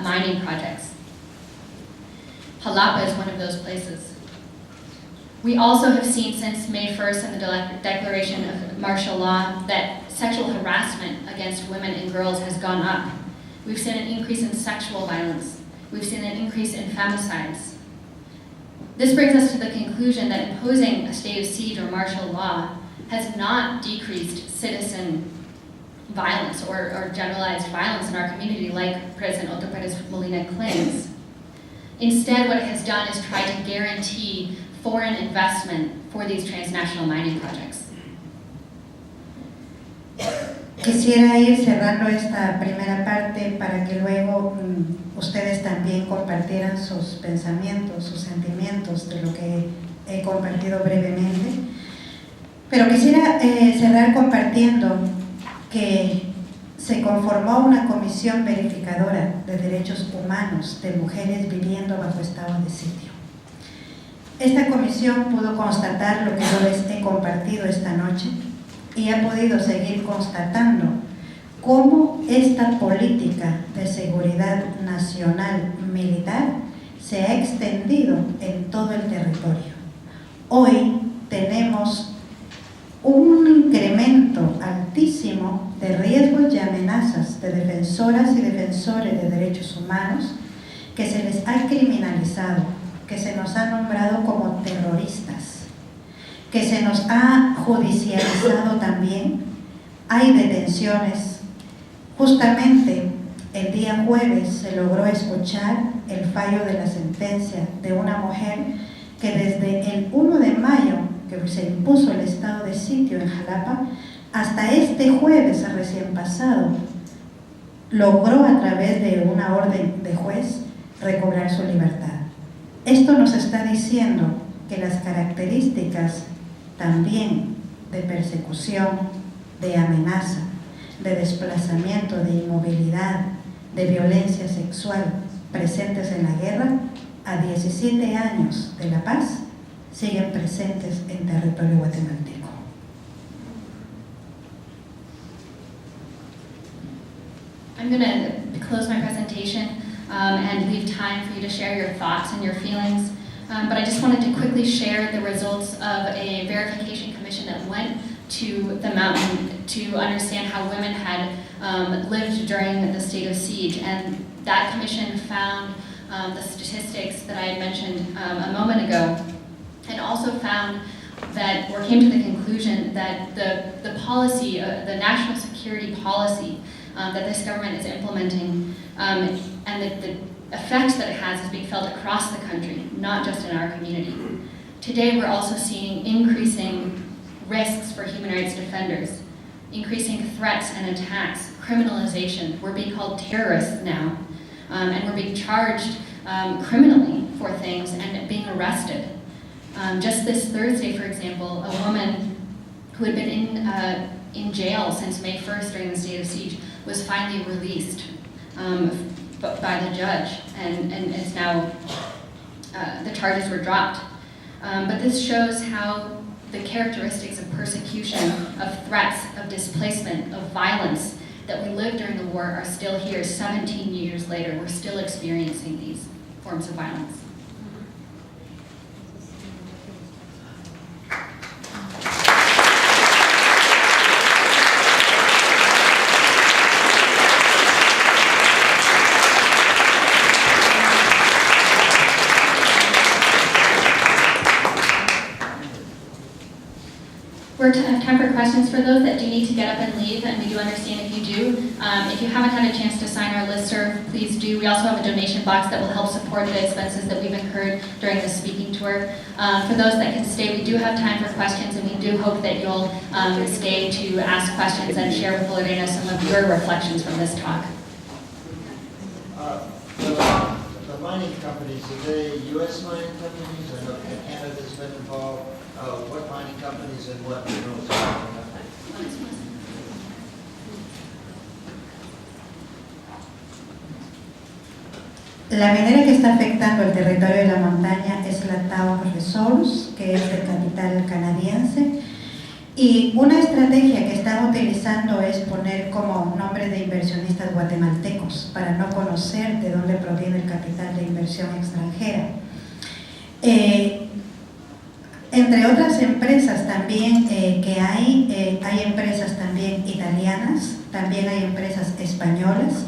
mining projects. Jalapa is one of those places. We also have seen since May 1st and the declaration of martial law that sexual harassment against women and girls has gone up. We've seen an increase in sexual violence. We've seen an increase in femicides. This brings us to the conclusion that imposing a state of siege or martial law has not decreased citizen violence or generalized violence in our community like President Otto Pérez Molina claims. Instead, what it has done is try to guarantee foreign investment for these transnational mining projects. Quisiera ir cerrando esta primera parte para que luego ustedes también compartieran sus pensamientos, sus sentimientos de lo que he compartido brevemente. Pero quisiera cerrar compartiendo que se conformó una comisión verificadora de derechos humanos de mujeres viviendo bajo estado de sitio. Esta comisión pudo constatar lo que yo les he compartido esta noche y ha podido seguir constatando cómo esta política de seguridad nacional militar se ha extendido en todo el territorio. Hoy tenemos un incremento altísimo de riesgos y amenazas de defensoras y defensores de derechos humanos que se les ha criminalizado, que se nos ha nombrado como terroristas, que se nos ha judicializado también. Hay detenciones. Justamente el día jueves se logró escuchar el fallo de la sentencia de una mujer que desde el 1 de mayo, que se impuso el estado de sitio en Jalapa, hasta este jueves recién pasado, logró a través de una orden de juez recobrar su libertad. Esto nos está diciendo que las características también de persecución, de amenaza, de desplazamiento, de inmovilidad, de violencia sexual presentes en la guerra, a 17 años de la paz, siguen presentes en territorio guatemalteco. I'm going to close my presentation and leave time for you to share your thoughts and your feelings. But I just wanted to quickly share the results of a verification commission that went to the mountain to understand how women had lived during the state of siege. And that commission found the statistics that I had mentioned a moment ago, and also found that, or came to the conclusion that the policy, the national security policy that this government is implementing, and the effects that it has is being felt across the country, not just in our community. Today, we're also seeing increasing risks for human rights defenders, increasing threats and attacks, criminalization. We're being called terrorists now, and we're being charged criminally for things and being arrested. Just this Thursday, for example, a woman who had been in jail since May 1st during the state of siege was finally released by the judge, and it's now, the charges were dropped. But this shows how the characteristics of persecution, of threats, of displacement, of violence that we lived during the war are still here 17 years later. We're still experiencing these forms of violence. We're have time for questions for those that do need to get up and leave, and we do understand if you do. If you haven't had a chance to sign our listserv, please do. We also have a donation box that will help support the expenses that we've incurred during the speaking tour. For those that can stay, we do have time for questions, and we do hope that you'll stay to ask questions and share with Lorena some of your reflections from this talk. The mining companies, are they U.S. mining companies? I know Canada's been involved. What mining companies and what minerals are La minera que está afectando el territorio de la montaña es la Tahoe Resources, que es de capital canadiense. Y una estrategia que están utilizando es poner como nombre de inversionistas guatemaltecos para no conocer de dónde proviene el capital de inversión extranjera. Entre otras empresas también que hay empresas también italianas, también hay empresas españolas,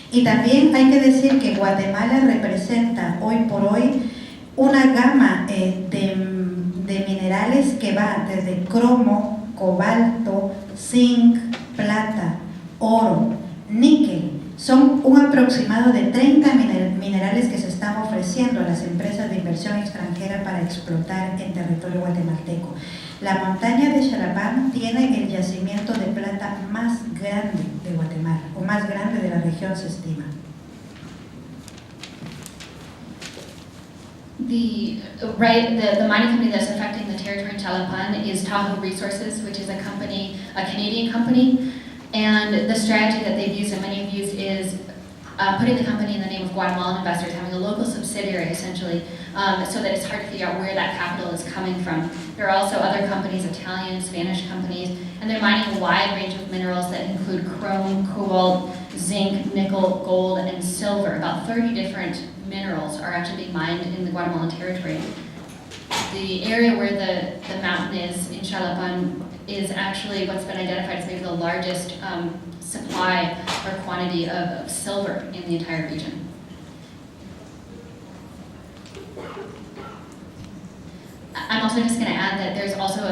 y también hay que decir que Guatemala representa hoy por hoy una gama de minerales que va desde cromo, cobalto, zinc, plata, oro, níquel. Son un aproximado de 30 minerales que se están ofreciendo a las empresas de inversión extranjera para explotar en territorio guatemalteco. La montaña de Xalapán tiene el yacimiento de plata más grande de Guatemala, o más grande de la región, se estima. The mining company that's affecting the territory in Xalapán is Tahoe Resources, which is a Canadian company. And the strategy that they've used and many have used is putting the company in the name of Guatemalan investors, having a local subsidiary essentially, so that it's hard to figure out where that capital is coming from. There are also other companies, Italian, Spanish companies, and they're mining a wide range of minerals that include chrome, cobalt, zinc, nickel, gold, and silver. About 30 different minerals are actually being mined in the Guatemalan territory. The area where the mountain is in Xalapán is actually what's been identified as maybe the largest supply or quantity of silver in the entire region. I'm also just going to add that there's also,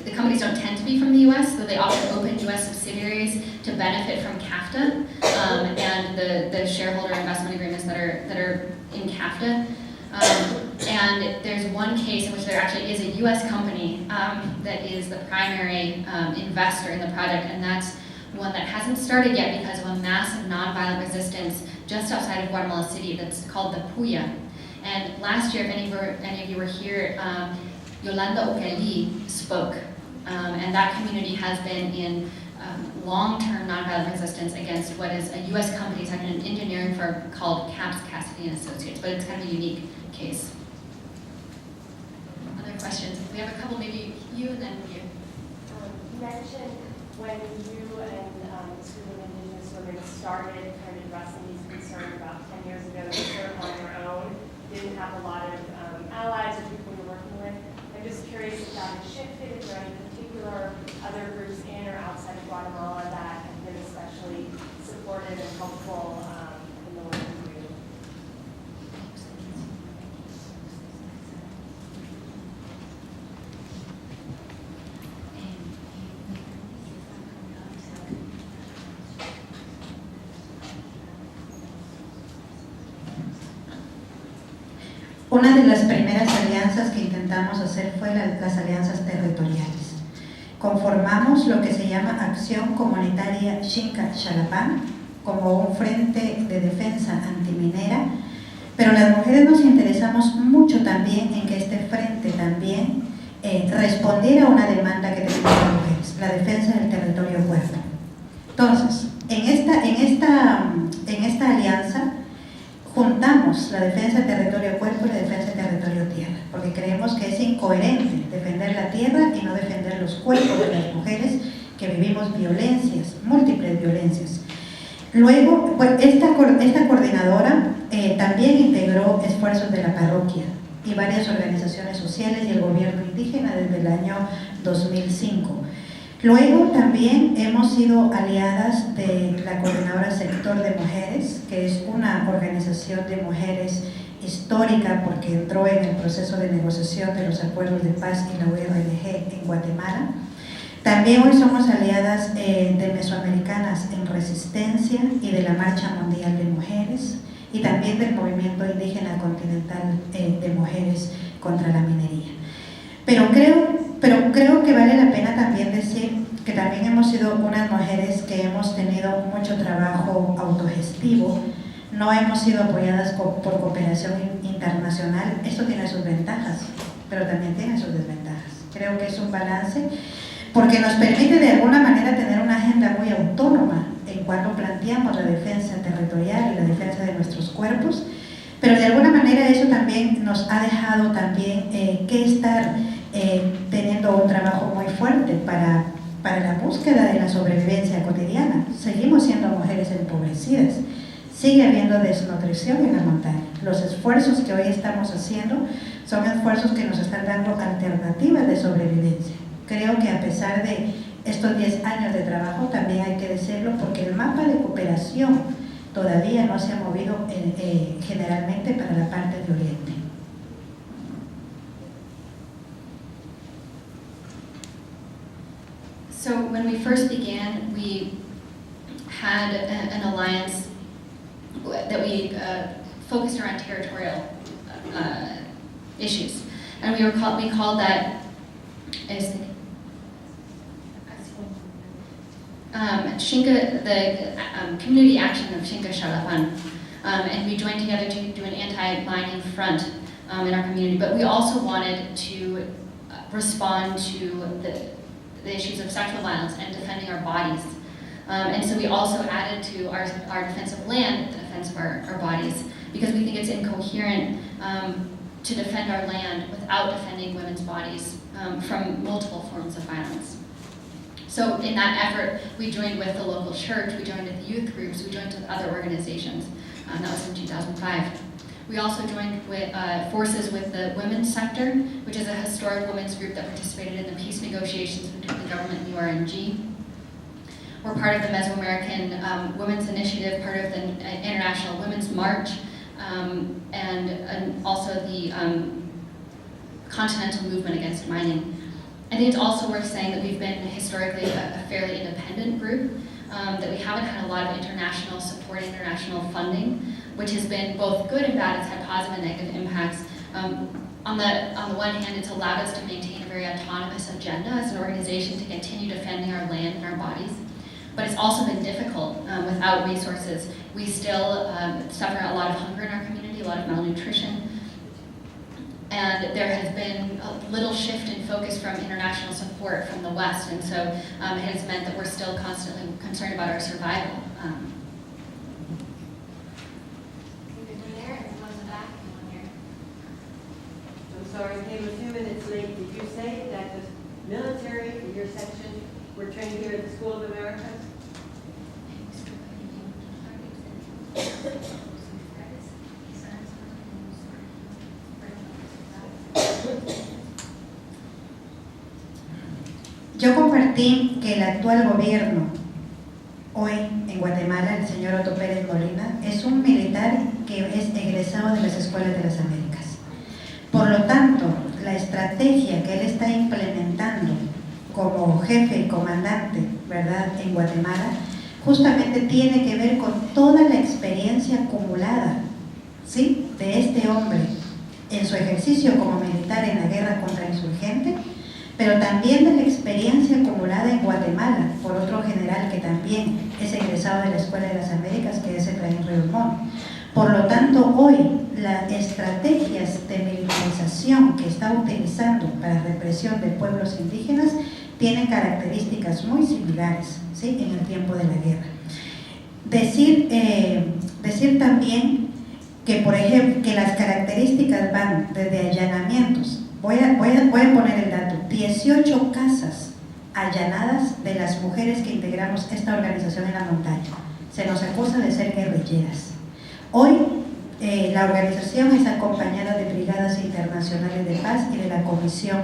the companies don't tend to be from the US, so they often open US subsidiaries to benefit from CAFTA and the shareholder investment agreements that are in CAFTA. And there's one case in which there actually is a U.S. company that is the primary investor in the project, and that's one that hasn't started yet because of a massive nonviolent resistance just outside of Guatemala City that's called the Puya. And last year, if any of you were here, Yolanda Ocali spoke, and that community has been in long-term nonviolent resistance against what is a U.S. company, it's actually an engineering firm called Capps Cassidy & Associates, but it's kind of a unique case. Other questions? We have a couple, maybe you and then you. You mentioned when you and this group of Indigenous women started kind of addressing these concerns about 10 years ago, you were on your own, didn't have a lot of allies or people you're working with. I'm just curious if that has shifted, is there any particular other groups in or outside of Guatemala that have been especially supportive and helpful in the work you do? Una de las primeras alianzas que intentamos hacer fue las alianzas territoriales. Conformamos lo que se llama Acción Comunitaria Xinca Xalapán como un frente de defensa antiminera, pero las mujeres nos interesamos mucho también en que este frente también respondiera a una demanda que tenían las mujeres, la defensa del territorio huérfano. Entonces, en esta alianza juntamos la defensa del territorio cuerpo y la defensa del territorio tierra, porque creemos que es incoherente defender la tierra y no defender los cuerpos de las mujeres que vivimos violencias, múltiples violencias. Luego, pues, esta coordinadora también integró esfuerzos de la parroquia y varias organizaciones sociales y el gobierno indígena desde el año 2005. Luego también hemos sido aliadas de la Coordinadora Sector de Mujeres, que es una organización de mujeres histórica porque entró en el proceso de negociación de los acuerdos de paz y la URNG en Guatemala. También hoy somos aliadas de Mesoamericanas en Resistencia y de la Marcha Mundial de Mujeres y también del Movimiento Indígena Continental de Mujeres contra la Minería. Pero creo que vale la pena también decir que también hemos sido unas mujeres que hemos tenido mucho trabajo autogestivo, no hemos sido apoyadas por cooperación internacional. Esto tiene sus ventajas, pero también tiene sus desventajas. Creo que es un balance porque nos permite de alguna manera tener una agenda muy autónoma en cuanto planteamos la defensa territorial y la defensa de nuestros cuerpos, pero de alguna manera eso también nos ha dejado también que estar teniendo un trabajo muy fuerte para la búsqueda de la sobrevivencia cotidiana. Seguimos siendo mujeres empobrecidas, sigue habiendo desnutrición en la montaña. Los esfuerzos que hoy estamos haciendo son esfuerzos que nos están dando alternativas de sobrevivencia. Creo que a pesar de estos 10 años de trabajo, también hay que decirlo, porque el mapa de cooperación todavía no se ha movido generalmente para la parte de Oriente. So when we first began, we had an alliance that we focused around territorial issues, and we called that Xinca, the community action of Xinca Xalapán, and we joined together to do an anti-mining front in our community. But we also wanted to respond to the issues of sexual violence and defending our bodies. And so we also added to our defense of land, the defense of our bodies, because we think it's incoherent to defend our land without defending women's bodies from multiple forms of violence. So in that effort, we joined with the local church, we joined with youth groups, we joined with other organizations. That was in 2005. We also joined with forces with the women's sector, which is a historic women's group that participated in the peace negotiations between the government and the URNG. We're part of the Mesoamerican Women's Initiative, part of the International Women's March, and also the Continental Movement Against Mining. I think it's also worth saying that we've been historically a fairly independent group, that we haven't had a lot of international support, international funding, which has been both good and bad. It's had positive and negative impacts. On the one hand, it's allowed us to maintain a very autonomous agenda as an organization to continue defending our land and our bodies. But it's also been difficult without resources. We still suffer a lot of hunger in our community, a lot of malnutrition. And there has been a little shift in focus from international support from the West, and so it has meant that we're still constantly concerned about our survival. I'm sorry, I came a few minutes late. Did you say that the military in your section were trained here at the School of Americas? Yo compartí que el actual gobierno hoy en Guatemala, el señor Otto Pérez Molina, es un militar que es egresado de las escuelas de las Américas. Por lo tanto, la estrategia que él está implementando como jefe y comandante, ¿verdad?, en Guatemala, justamente tiene que ver con toda la experiencia acumulada, ¿sí?, de este hombre en su ejercicio como militar en la guerra contra insurgente, pero también de la experiencia acumulada en Guatemala por otro general que también es egresado de la Escuela de las Américas, que es Efraín Reumón. Por lo tanto, hoy las estrategias de militarización que está utilizando para represión de pueblos indígenas tienen características muy similares, ¿sí?, en el tiempo de la guerra. Decir también que, por ejemplo, que las características van desde allanamientos. Voy a poner el dato: 18 casas allanadas de las mujeres que integramos esta organización en la montaña. Se nos acusa de ser guerrilleras. Hoy la organización es acompañada de brigadas internacionales de paz y de la Comisión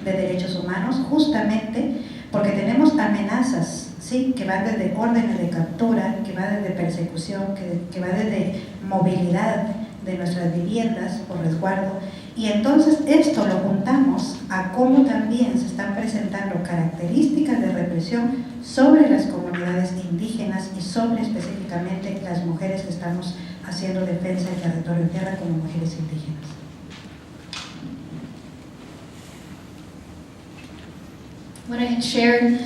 de Derechos Humanos, justamente porque tenemos amenazas, ¿sí?, que van desde órdenes de captura, que va desde persecución, que va desde movilidad de nuestras viviendas por resguardo. Y entonces esto lo juntamos a cómo también se están presentando características de represión sobre las comunidades indígenas y sobre específicamente las mujeres que estamos haciendo defensa del territorio de tierra como mujeres indígenas. What I had shared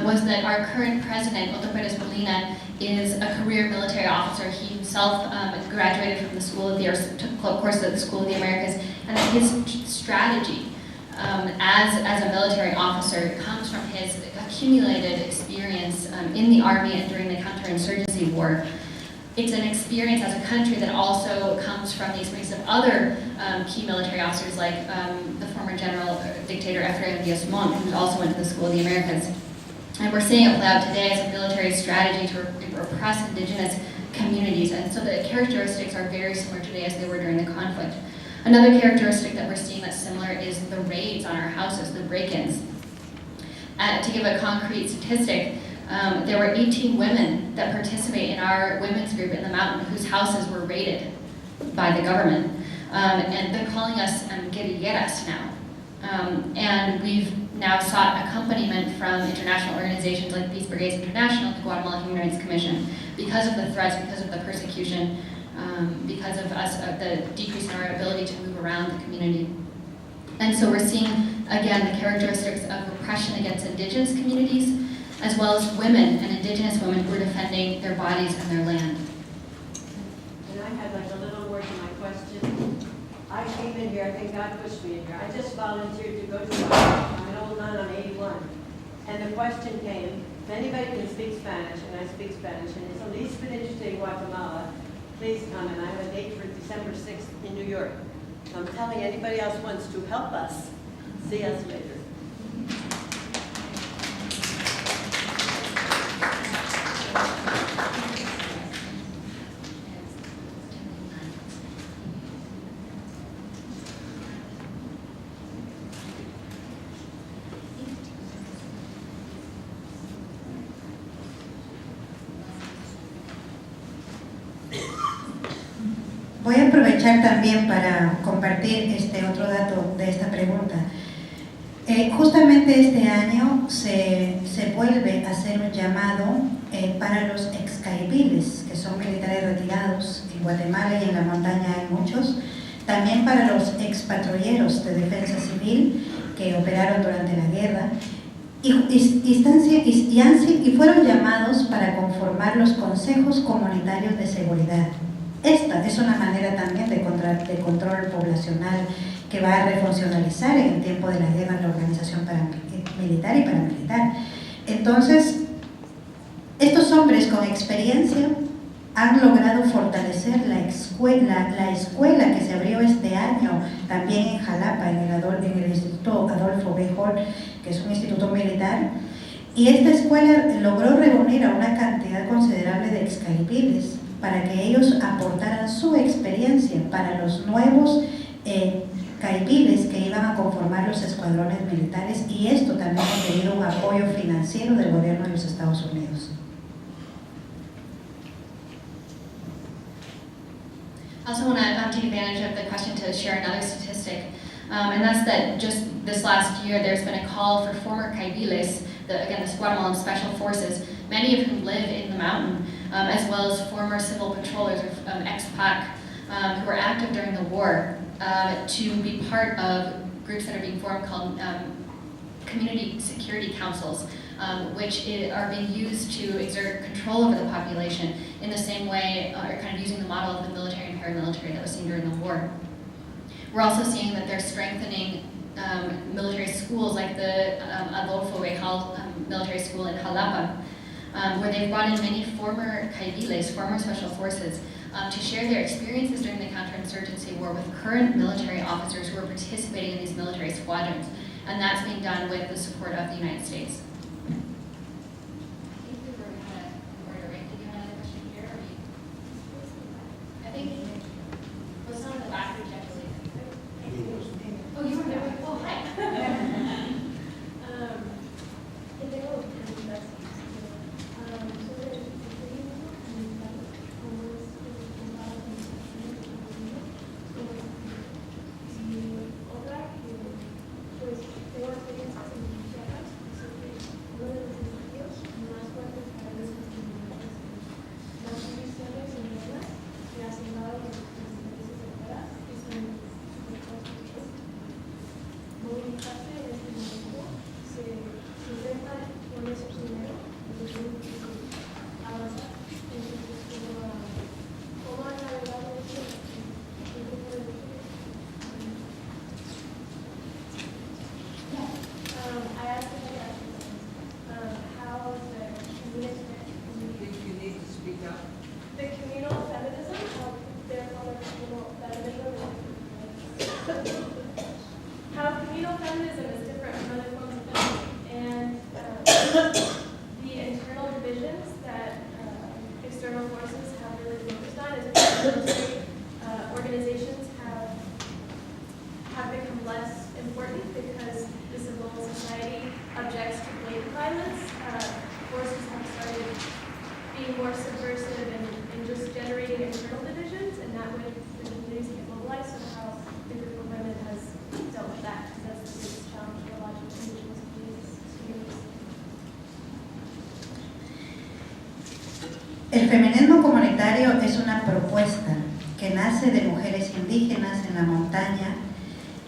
was that our current president, Otto Pérez Molina, is a career military officer. He himself graduated from the School of the, or took courses at the School of the Americas, and that his strategy as a military officer comes from his accumulated experience in the Army and during the counterinsurgency war. It's an experience as a country that also comes from the experience of other key military officers like the former general dictator Efraín Díaz Montt, who also went to the School of the Americas. And we're seeing it play out today as a military strategy to repress indigenous communities. And so the characteristics are very similar today as they were during the conflict. Another characteristic that we're seeing that's similar is the raids on our houses, the break-ins. To give a concrete statistic, there were 18 women that participate in our women's group in the mountain whose houses were raided by the government. And they're calling us guerrilleras now. And we've now sought accompaniment from international organizations like Peace Brigades International, the Guatemala Human Rights Commission, because of the threats, because of the persecution, because of us, the decrease in our ability to move around the community. And so we're seeing, again, the characteristics of repression against indigenous communities, as well as women and indigenous women who are defending their bodies and their land. And I had like a little more to my question. I came in here, I think God pushed me in here. I just volunteered to go to Guatemala. I'm an old nun, I'm 81. And the question came, if anybody can speak Spanish, and I speak Spanish, and it's a least bit interesting in Guatemala, please come. And I have a date for December 6th in New York. So I'm telling anybody else wants to help us. See us later. Voy a aprovechar también para compartir otro dato de esta pregunta. Justamente este año se vuelve a hacer un llamado para los excaibiles, que son militares retirados en Guatemala y en la montaña hay muchos, también para los expatrulleros de defensa civil que operaron durante la guerra y fueron llamados para conformar los consejos comunitarios de seguridad. Esta es una manera también de control poblacional que va a refuncionalizar en el tiempo de la guerra la organización militar y paramilitar. Entonces, estos hombres con experiencia han logrado fortalecer la escuela que se abrió este año también en Jalapa, en el Instituto Adolfo B. Hall, que es un instituto militar, y esta escuela logró reunir a una cantidad considerable de excaibiles para que ellos aportaran su experiencia para los nuevos caibiles que iban a conformar los escuadrones militares, y esto también ha tenido un apoyo financiero del gobierno de los Estados Unidos. I also want to take advantage of the question to share another statistic, and that's that just this last year there's been a call for former caibiles, again the Guatemalan Special Forces, many of whom live in the mountain, as well as former civil patrollers, ex-PAC, who were active during the war, to be part of groups that are being formed called community security councils, which are being used to exert control over the population in the same way, or kind of using the model of the military and paramilitary that was seen during the war. We're also seeing that they're strengthening military schools like the Adolfo Beijal military school in Jalapa, where they've brought in many former caidiles, former special forces, to share their experiences during the counterinsurgency war with current military officers who are participating in these military squadrons. And that's being done with the support of the United States. I think was some of the last reject. Oh, you were there. Oh, hi. Organizations have become less important because the civil society objects to blatant violence. Forces have started being more subversive and just generating internal divisions, and that way the communities get mobilized. So how the group of women has dealt with that, because that's the biggest challenge for a lot of indigenous communities. El feminismo comunitario es una propuesta que nace de mujeres indígenas en la montaña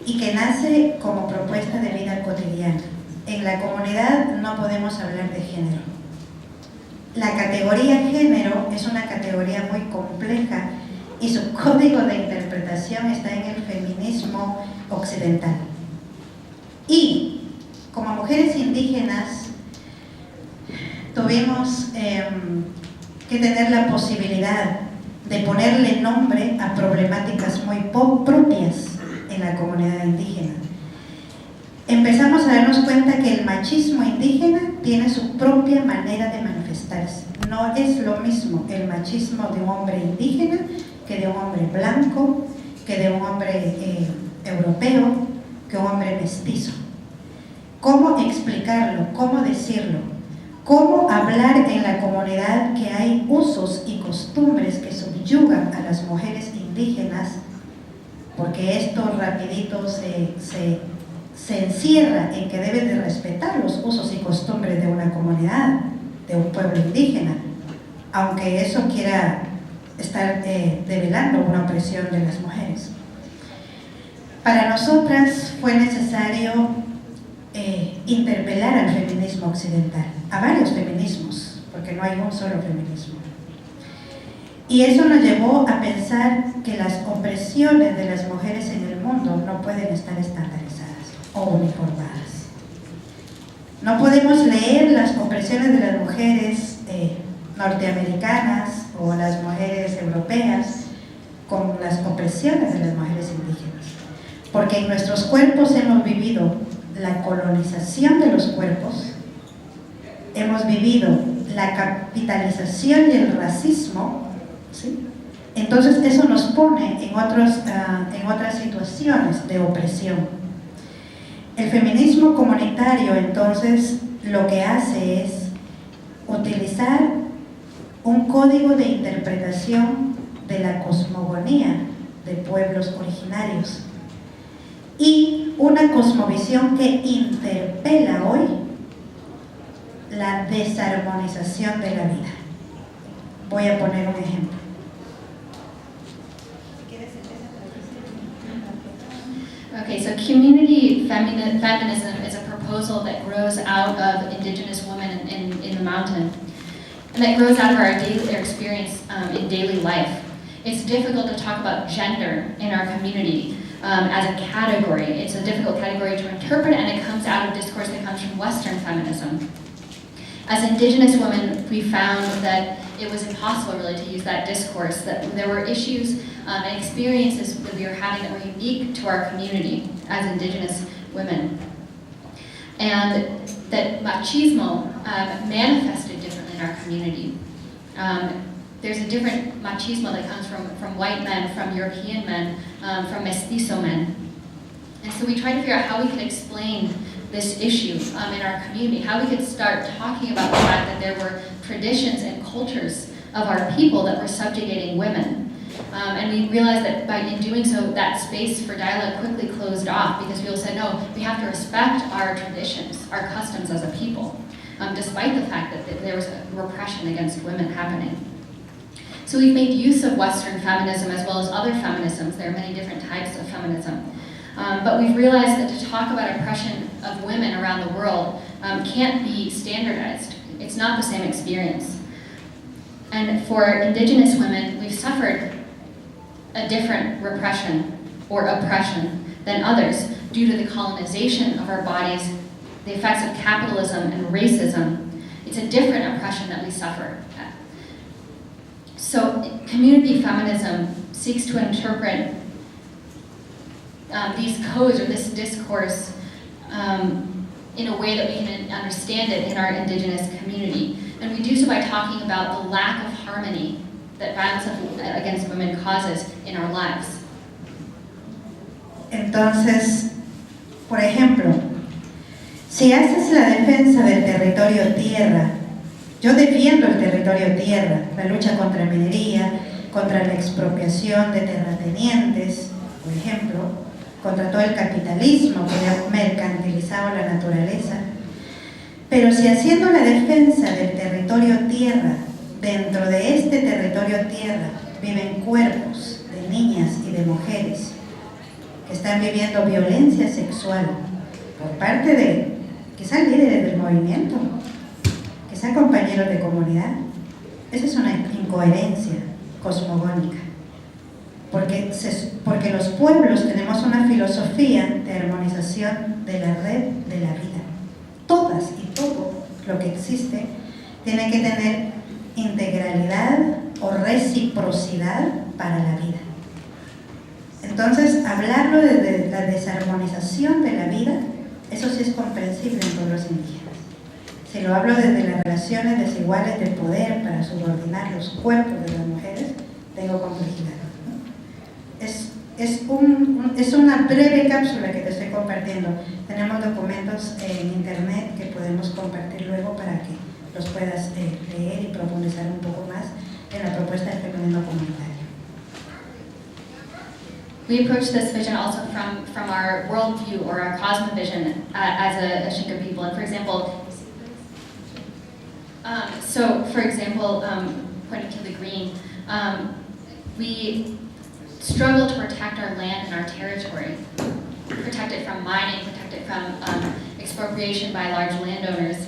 y que nace como propuesta de vida cotidiana. En la comunidad no podemos hablar de género. La categoría género es una categoría muy compleja y su código de interpretación está en el feminismo occidental. Y como mujeres indígenas tuvimos que tener la posibilidad de ponerle nombre a problemáticas muy propias en la comunidad indígena. Empezamos a darnos cuenta que el machismo indígena tiene su propia manera de manifestarse. No es lo mismo el machismo de un hombre indígena que de un hombre blanco, que de un hombre europeo, que un hombre mestizo. ¿Cómo explicarlo? ¿Cómo decirlo? ¿Cómo hablar en la comunidad que hay usos y costumbres que subyugan a las mujeres indígenas? Porque esto rapidito se encierra en que deben de respetar los usos y costumbres de una comunidad, de un pueblo indígena, aunque eso quiera estar develando una opresión de las mujeres. Para nosotras fue necesario interpelar al feminismo occidental, a varios feminismos, porque no hay un solo feminismo. Y eso nos llevó a pensar que las opresiones de las mujeres en el mundo no pueden estar estandarizadas o uniformadas. No podemos leer las opresiones de las mujeres norteamericanas o las mujeres europeas con las opresiones de las mujeres indígenas, porque en nuestros cuerpos hemos vivido la colonización de los cuerpos, hemos vivido la capitalización y el racismo, ¿sí? Entonces eso nos pone en otras situaciones de opresión. El feminismo comunitario entonces lo que hace es utilizar un código de interpretación de la cosmogonía de pueblos originarios y una cosmovisión que interpela hoy la desarmonización de la vida. Voy a poner un ejemplo. Si quieres, empieza a traducir. Okay, so community feminism is a proposal that grows out of Indigenous women in the mountain, and that grows out of our daily experience in daily life. It's difficult to talk about gender in our community as a category. It's a difficult category to interpret, and it comes out of discourse that comes from Western feminism. As Indigenous women, we found that it was impossible really to use that discourse, that there were issues and experiences that we were having that were unique to our community as Indigenous women. And that machismo manifested differently in our community. There's a different machismo that comes from white men, from European men, from mestizo men. And so we tried to figure out how we could explain this issue in our community, how we could start talking about the fact that there were traditions and cultures of our people that were subjugating women. And we realized that in doing so, that space for dialogue quickly closed off because people said, no, we have to respect our traditions, our customs as a people, despite the fact that there was a repression against women happening. So we've made use of Western feminism as well as other feminisms. There are many different types of feminism. But we've realized that to talk about oppression of women around the world can't be standardized. It's not the same experience. And for Indigenous women, we've suffered a different repression or oppression than others due to the colonization of our bodies, the effects of capitalism and racism. It's a different oppression that we suffer. So community feminism seeks to interpret these codes or this discourse in a way that we can understand it in our Indigenous community. And we do so by talking about the lack of harmony that violence against women causes in our lives. Entonces, por ejemplo, si haces la defensa del territorio tierra, yo defiendo el territorio tierra, la lucha contra la minería, contra la expropiación de terratenientes, por ejemplo, contra todo el capitalismo que ha mercantilizado la naturaleza. Pero si haciendo la defensa del territorio tierra, dentro de este territorio tierra viven cuerpos de niñas y de mujeres que están viviendo violencia sexual por parte de quizás líderes del movimiento, quizás compañeros de comunidad, esa es una incoherencia cosmogónica. Porque los pueblos tenemos una filosofía de armonización de la red de la vida. Todas y todo lo que existe tiene que tener integralidad o reciprocidad para la vida. Entonces, hablarlo de la desarmonización de la vida, eso sí es comprensible en pueblos indígenas. Si lo hablo desde las relaciones desiguales de poder para subordinar los cuerpos de las mujeres, tengo complejidad. Es una breve cápsula que te estoy compartiendo. Tenemos documentos en internet que podemos compartir luego para que los puedas leer y profundizar un poco más en la propuesta del feminismo comunitario. We approach this vision also from our worldview or our cosmovision as a Shinka people. And for example, pointing to the green, we struggle to protect our land and our territory, protect it from mining, protect it from expropriation by large landowners,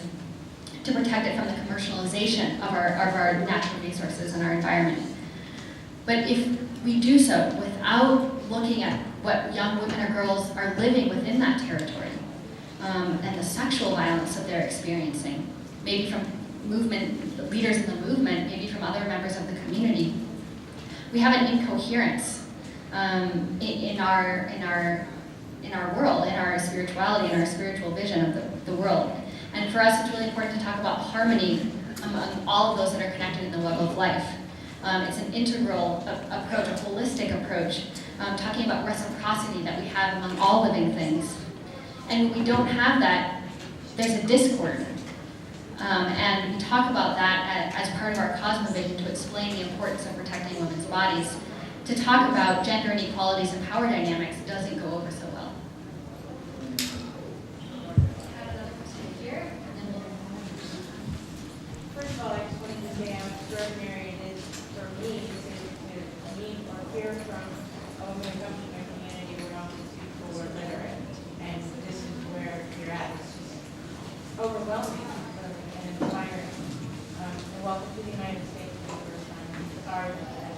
to protect it from the commercialization of our natural resources and our environment. But if we do so without looking at what young women or girls are living within that territory, and the sexual violence that they're experiencing, maybe from movement leaders in the movement, maybe from other members of the community, we have an incoherence in our world, in our spirituality, in our spiritual vision of the world. And for us, it's really important to talk about harmony among all of those that are connected in the web of life. It's an integral approach, a holistic approach, talking about reciprocity that we have among all living things. And when we don't have that, there's a discord. And we talk about that as part of our cosmovision to explain the importance of protecting women's bodies. To talk about gender inequalities and power dynamics doesn't go over so well. First of all, I just wanted to say how extraordinary it is for me to meet or hear from a woman who comes from my community where I'm speak for sorry about that.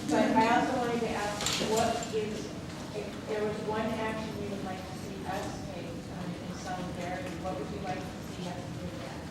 But I also wanted to ask, what is, if there was one action you would like to see us take in solidarity, what would you like to see us do with that?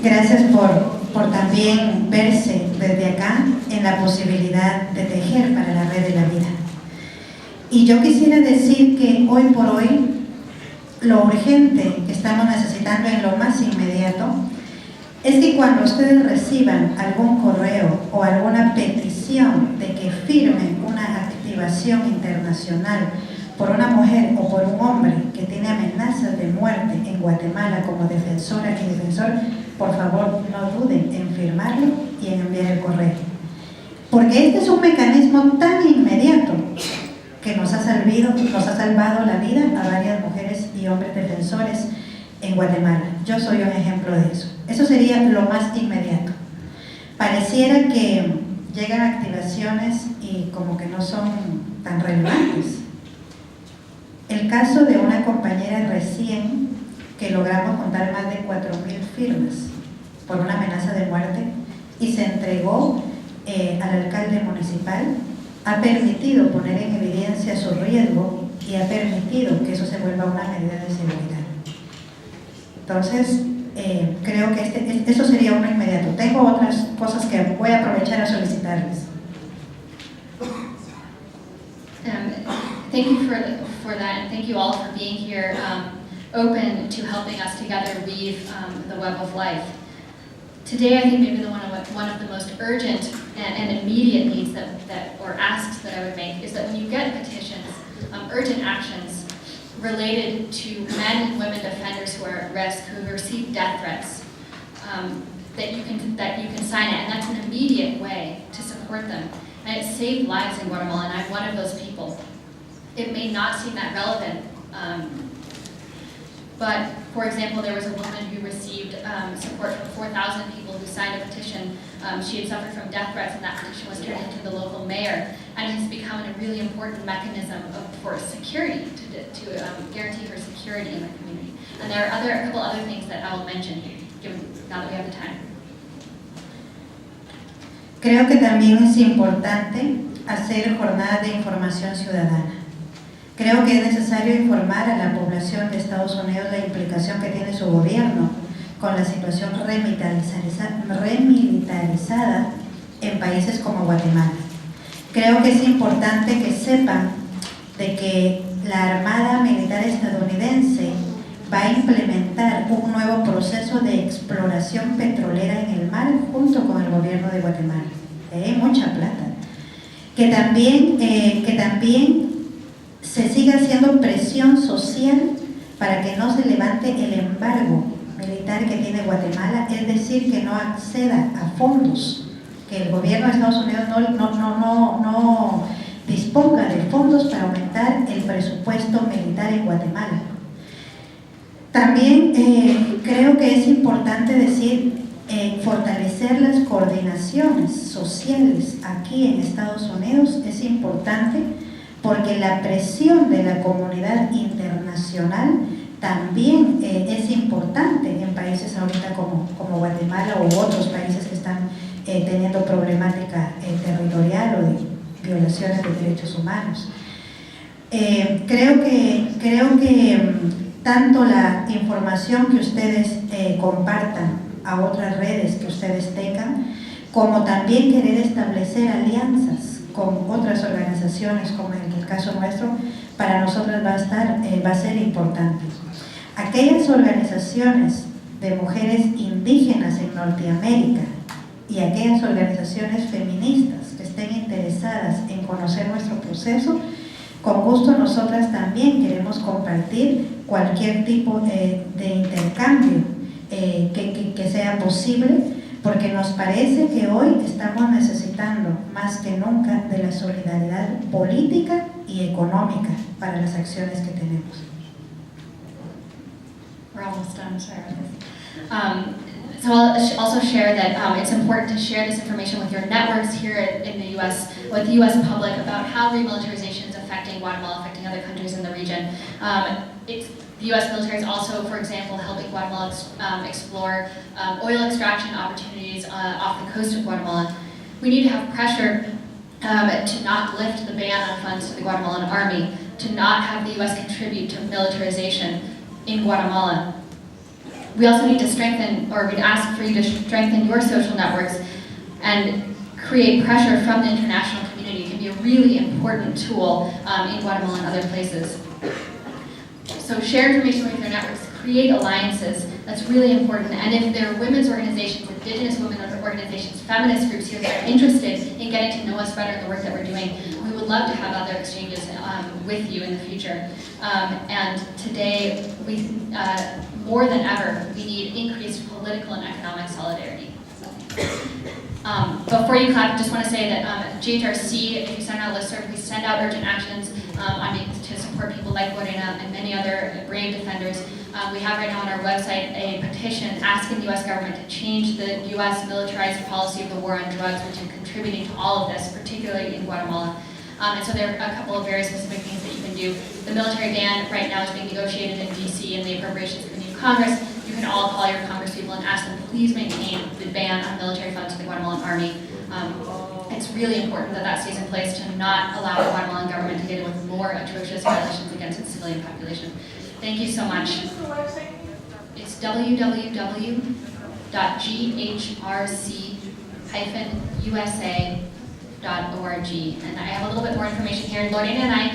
Gracias por también verse desde acá en la posibilidad de tejer para la red de la vida. Y yo quisiera decir que hoy por hoy lo urgente que estamos necesitando en lo más inmediato es que cuando ustedes reciban algún correo o alguna petición de que firmen una activación internacional por una mujer o por un hombre que tiene amenazas de muerte en Guatemala como defensora y defensor, por favor no duden en firmarlo y en enviar el correo. Porque este es un mecanismo tan inmediato que nos ha salvado la vida a varias mujeres y hombres defensores en Guatemala. Yo soy un ejemplo de eso. Eso sería lo más inmediato. Pareciera que llegan activaciones y como que no son tan relevantes. El caso de una compañera recién que logramos contar más de 4,000 firmas por una amenaza de muerte y se entregó al alcalde municipal, ha permitido poner en evidencia su riesgo y ha permitido que eso se vuelva una medida de seguridad. Entonces, creo que eso sería uno inmediato. Tengo otras cosas que voy a aprovechar a solicitarles. Thank you for that, and thank you all for being here, open to helping us together weave the web of life. Today, I think maybe one of the most urgent and immediate needs or asks that I would make is that when you get petitions, urgent actions related to men and women defenders who are at risk, who receive death threats, that you can sign it, and that's an immediate way to support them. And it saved lives in Guatemala, and I'm one of those people. It may not seem that relevant, but for example, there was a woman who received support from 4,000 people who signed a petition. She had suffered from death threats, and that petition was turned into the local mayor, and it has become a really important mechanism for security, to guarantee her security in the community. And there are a couple other things that I will mention now that we have the time. Creo que también es importante hacer jornadas de información ciudadana. Creo que es necesario informar a la población de Estados Unidos la implicación que tiene su gobierno con la situación remilitarizada en países como Guatemala. Creo que es importante que sepan de que la Armada Militar estadounidense va a implementar un nuevo proceso de exploración petrolera en el mar junto con el gobierno de Guatemala. Hay mucha plata. Que también se siga haciendo presión social para que no se levante el embargo militar que tiene Guatemala, es decir, que no acceda a fondos, que el gobierno de Estados Unidos no disponga de fondos para aumentar el presupuesto militar en Guatemala. También creo que es importante decir, fortalecer las coordinaciones sociales aquí en Estados Unidos es importante porque la presión de la comunidad internacional también es importante en países ahorita como Guatemala u otros países que están teniendo problemática territorial o de violaciones de derechos humanos. Creo que tanto la información que ustedes compartan a otras redes que ustedes tengan, como también querer establecer alianzas con otras organizaciones, como en el caso nuestro, para nosotros va a ser importante. Aquellas organizaciones de mujeres indígenas en Norteamérica y aquellas organizaciones feministas que estén interesadas en conocer nuestro proceso, con gusto nosotras también queremos compartir cualquier tipo de intercambio que sea posible porque nos parece que hoy estamos necesitando más que nunca de la solidaridad política y económica para las acciones que tenemos. We're almost done, sorry. So I'll also share that it's important to share this information with your networks here in the U.S., with the U.S. public about how remilitarization is affecting Guatemala, affecting other countries in the region. The U.S. military is also, for example, helping Guatemala explore oil extraction opportunities off the coast of Guatemala. We need to have pressure to not lift the ban on funds to the Guatemalan army, to not have the U.S. contribute to militarization in Guatemala. We also need to strengthen, or we'd ask for you to strengthen your social networks and create pressure from the international community. It can be a really important tool in Guatemala and other places. So share information with your networks, create alliances, that's really important. And if there are women's organizations, indigenous women organizations, feminist groups here that are interested in getting to know us better in the work that we're doing, we would love to have other exchanges with you in the future. And today, more than ever, we need increased political and economic solidarity. Before you clap, I just want to say that GHRC, if you send out a listserv, we send out urgent actions to support people like Lorena and many other brave defenders. We have right now on our website a petition asking the U.S. government to change the U.S. militarized policy of the war on drugs, which is contributing to all of this, particularly in Guatemala. And so there are a couple of very specific things that you can do. The military ban right now is being negotiated in D.C. in the appropriations of the new Congress. You can all call your congresspeople and ask them, please maintain the ban on military funds to the Guatemalan army. It's really important that that stays in place to not allow the Guatemalan government to get in with more atrocious violations against its civilian population. Thank you so much. It's www.ghrc-usa.org. And I have a little bit more information here. Lorena and I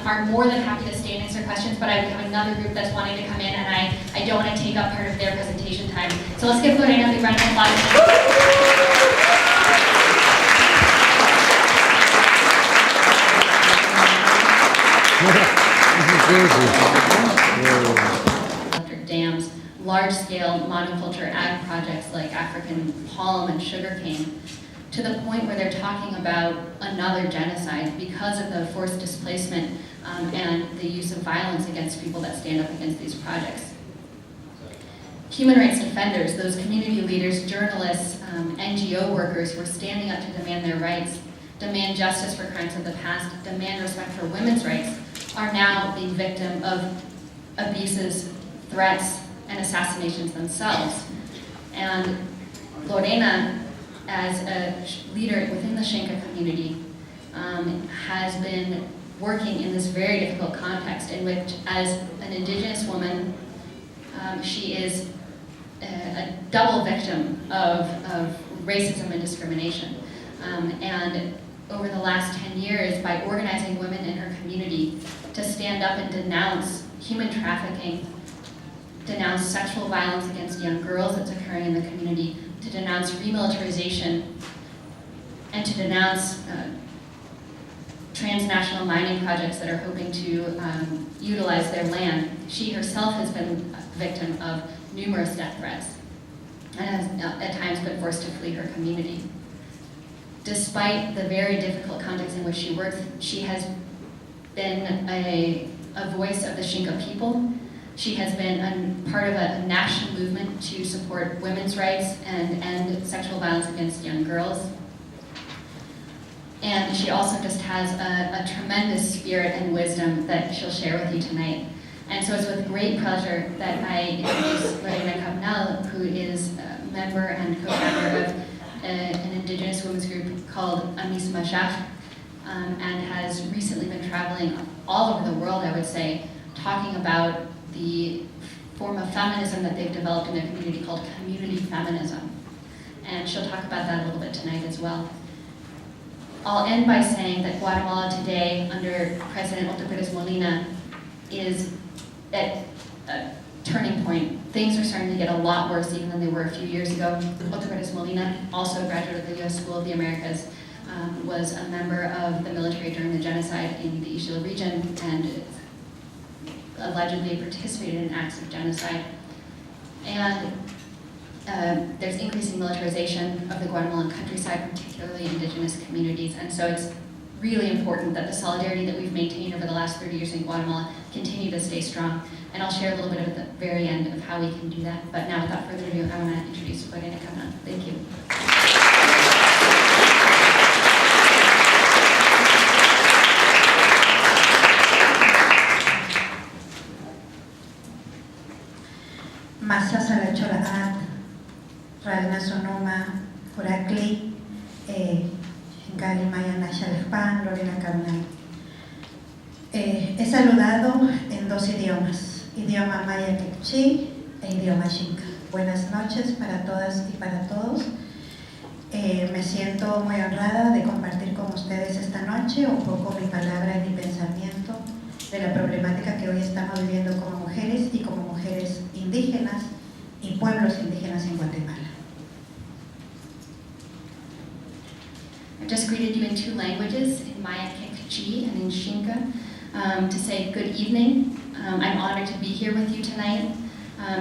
are more than happy to stay and answer questions, but I have another group that's wanting to come in, and I don't want to take up part of their presentation time. So let's give Lorena a big round of applause. Electric dams, large-scale monoculture ag projects like African palm and sugarcane, to the point where they're talking about another genocide because of the forced displacement and the use of violence against people that stand up against these projects. Human rights defenders, those community leaders, journalists, NGO workers who are standing up to demand their rights, demand justice for crimes of the past, demand respect for women's rights, are now being victim of abuses, threats, and assassinations themselves. And Lorena, as a leader within the Xinca community, has been working in this very difficult context in which, as an indigenous woman, she is a double victim of racism and discrimination. And over the last 10 years, by organizing women in her community to stand up and denounce human trafficking, denounce sexual violence against young girls that's occurring in the community, to denounce remilitarization, and to denounce transnational mining projects that are hoping to utilize their land. She herself has been a victim of numerous death threats and has at times been forced to flee her community. Despite the very difficult context in which she works, she has been a voice of the Xinca people. She has been part of a national movement to support women's rights and end sexual violence against young girls. And she also just has a tremendous spirit and wisdom that she'll share with you tonight. And so it's with great pleasure that I introduce Lorena Cabnal, who is a member and co-founder of an indigenous women's group called Amis Mashaf, and has recently been traveling all over the world, I would say, talking about the form of feminism that they've developed in their community called community feminism. And she'll talk about that a little bit tonight as well. I'll end by saying that Guatemala today, under President Otto Pérez Molina, is at a turning point. Things are starting to get a lot worse even than they were a few years ago. Otto Pérez Molina, also a graduate of the U.S. School of the Americas, was a member of the military during the genocide in the Ixil region and allegedly participated in acts of genocide. And there's increasing militarization of the Guatemalan countryside, particularly indigenous communities, and so it's really important that the solidarity that we've maintained over the last 30 years in Guatemala continue to stay strong. And I'll share a little bit at the very end of how we can do that. But now, without further ado, I want to introduce Lorena Cabral. Thank you. Masa Salacholaat, Ralna Sonoma, Hurakli, Gali Maya Nashalpan, Lorena Cabral. He saludado en dos idiomas, idioma maya quechí e idioma xinca. Buenas noches para todas y para todos. Me siento muy honrada de compartir con ustedes esta noche un poco mi palabra y mi pensamiento de la problemática que hoy estamos viviendo como mujeres y como mujeres indígenas y pueblos indígenas en Guatemala. I've just greeted you in two languages, in Maya Quechí and in Xinca, to say good evening. I'm honored to be here with you tonight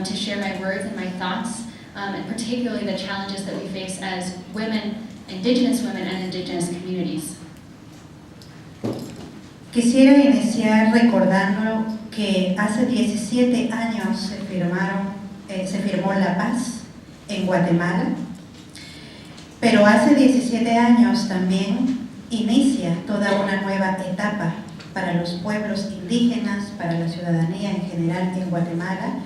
to share my words and my thoughts, and particularly the challenges that we face as women, indigenous women and indigenous communities. Quisiera iniciar recordando que hace 17 años se firmó la paz en Guatemala, pero hace 17 años también inicia toda una nueva etapa para los pueblos indígenas, para la ciudadanía en general en Guatemala,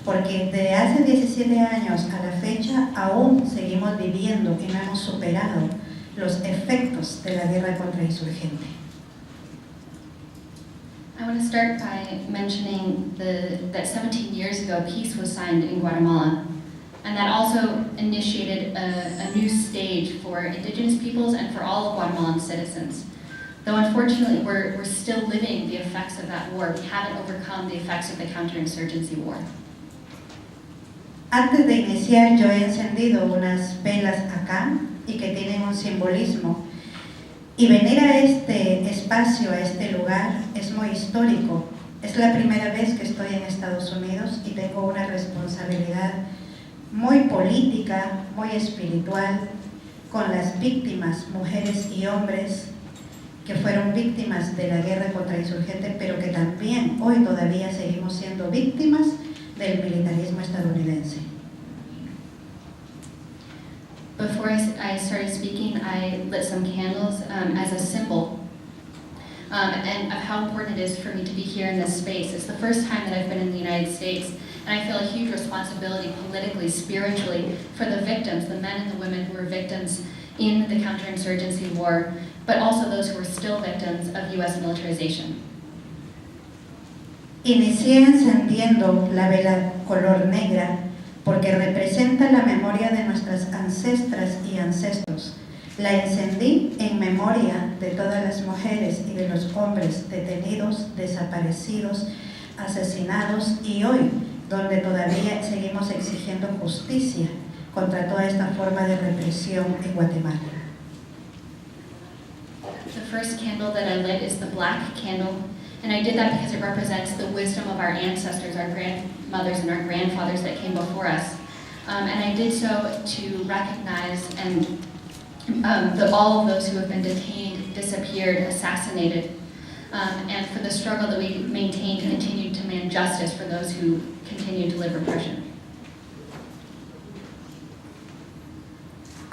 porque desde hace 17 años a la fecha aún seguimos viviendo y no hemos superado los efectos de la guerra contrainsurgente. I want to start by mentioning that 17 years ago peace was signed in Guatemala, and that also initiated a new stage for indigenous peoples and for all of Guatemalan citizens. Though unfortunately we're still living the effects of that war, we haven't overcome the effects of the counterinsurgency war. Antes de iniciar, yo he encendido unas velas acá y que tienen un simbolismo. Y venir a este espacio, a este lugar, es muy histórico. Es la primera vez que estoy en Estados Unidos y tengo una responsabilidad muy política, muy espiritual, con las víctimas, mujeres y hombres, que fueron víctimas de la guerra contrainsurgente, pero que también hoy todavía seguimos siendo víctimas del militarismo estadounidense. Before I started speaking, I lit some candles as a symbol and of how important it is for me to be here in this space. It's the first time that I've been in the United States, and I feel a huge responsibility politically, spiritually, for the victims, the men and the women who were victims in the counterinsurgency war, but also those who are still victims of U.S. militarization. Inicié encendiendo la vela color negra porque representa la memoria de nuestras ancestras y ancestros. La encendí en memoria de todas las mujeres y de los hombres detenidos, desaparecidos, asesinados y hoy, donde todavía seguimos exigiendo justicia contra toda esta forma de represión en Guatemala. The first candle that I lit is the black candle, and I did that because it represents the wisdom of our ancestors, our grandmothers and our grandfathers that came before us. And I did so to recognize all of those who have been detained, disappeared, assassinated, and for the struggle that we maintain to continue to demand justice for those who continue to live repression.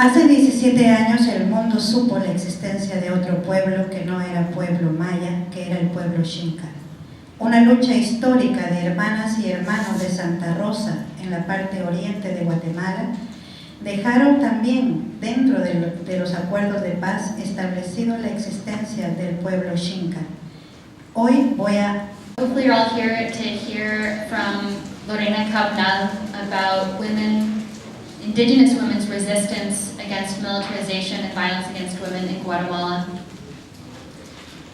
Hace 17 años el mundo supo la existencia de otro pueblo que no era pueblo maya, que era el pueblo xinca. Una lucha histórica de hermanas y hermanos de Santa Rosa en la parte oriente de Guatemala dejaron también dentro de los acuerdos de paz establecido la existencia del pueblo xinca. Hoy voy a... Hopefully you're all here to hear from Lorena Cabral about indigenous women's resistance against militarization and violence against women in Guatemala.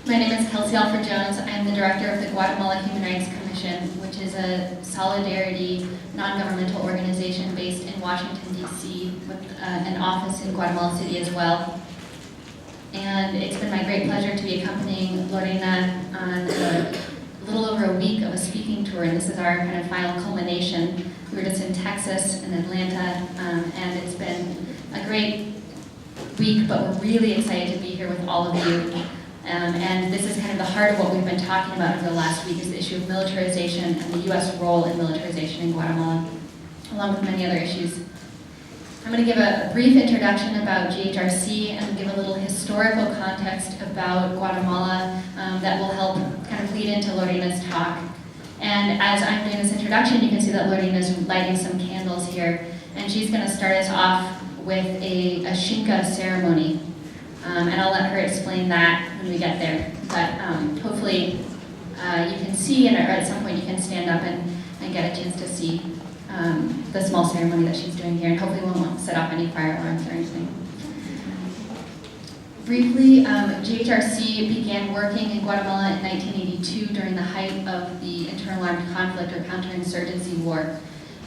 My name is Kelsey Alford Jones. I am the director of the Guatemala Human Rights Commission, which is a solidarity non-governmental organization based in Washington, D.C., with an office in Guatemala City as well. And it's been my great pleasure to be accompanying Lorena on a little over a week of a speaking tour, and this is our kind of final culmination. We were just in Texas and Atlanta, and it's been a great week, but we're really excited to be here with all of you. And this is kind of the heart of what we've been talking about over the last week, is the issue of militarization and the U.S. role in militarization in Guatemala, along with many other issues. I'm going to give a brief introduction about GHRC and give a little historical context about Guatemala that will help kind of lead into Lorena's talk. And as I'm doing this introduction, you can see that Lorena is lighting some candles here, and she's going to start us off with a Xinca ceremony. And I'll let her explain that when we get there. But hopefully you can see, and at some point you can stand up and get a chance to see the small ceremony that she's doing here, and hopefully we won't set off any fire alarms or anything. Briefly, GHRC began working in Guatemala in 1982 during the height of the internal armed conflict or counterinsurgency war.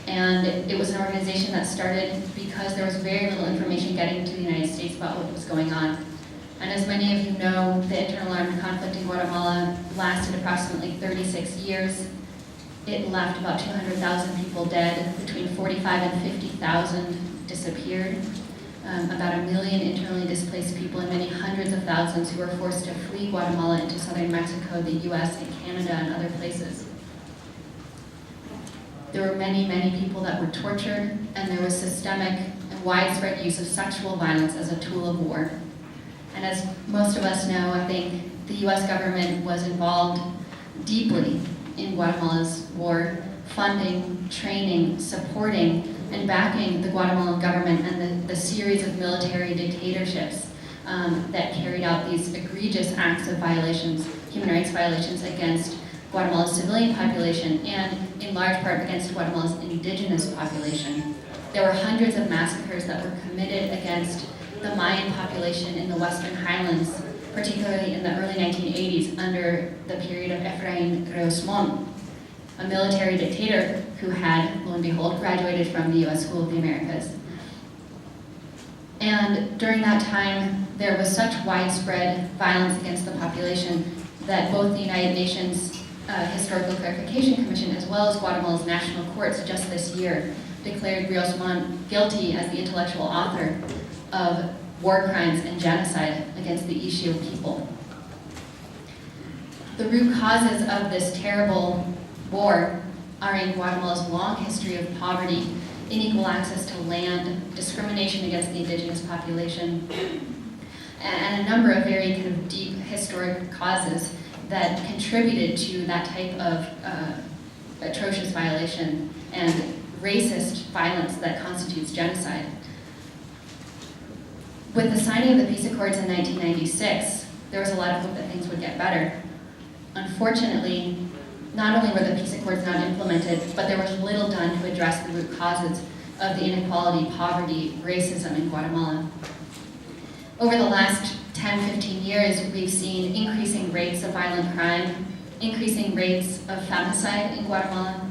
And it was an organization that started because there was very little information getting to the United States about what was going on. And as many of you know, the internal armed conflict in Guatemala lasted approximately 36 years. It left about 200,000 people dead, between 45 and 50,000 disappeared, about 1 million internally displaced people, and many hundreds of thousands who were forced to flee Guatemala into southern Mexico, the US, and Canada, and other places. There were many, many people that were tortured, and there was systemic and widespread use of sexual violence as a tool of war. And as most of us know, I think the US government was involved deeply in Guatemala's war, funding, training, supporting, and backing the Guatemalan government and the series of military dictatorships that carried out these egregious acts of violations, human rights violations against Guatemala's civilian population, and in large part against Guatemala's indigenous population. There were hundreds of massacres that were committed against the Mayan population in the Western Highlands, particularly in the early 1980s under the period of Efrain Reyes Mon, a military dictator who had, lo and behold, graduated from the US School of the Americas. And during that time, there was such widespread violence against the population that both the United Nations Historical Clarification Commission, as well as Guatemala's national courts just this year, declared Reyes Mon guilty as the intellectual author of war crimes and genocide against the Ixil people. The root causes of this terrible war are in Guatemala's long history of poverty, unequal access to land, discrimination against the indigenous population, and a number of very kind of deep historic causes that contributed to that type of atrocious violation and racist violence that constitutes genocide. With the signing of the peace accords in 1996, there was a lot of hope that things would get better. Unfortunately, not only were the peace accords not implemented, but there was little done to address the root causes of the inequality, poverty, racism in Guatemala. Over the last 10, 15 years, we've seen increasing rates of violent crime, increasing rates of femicide in Guatemala,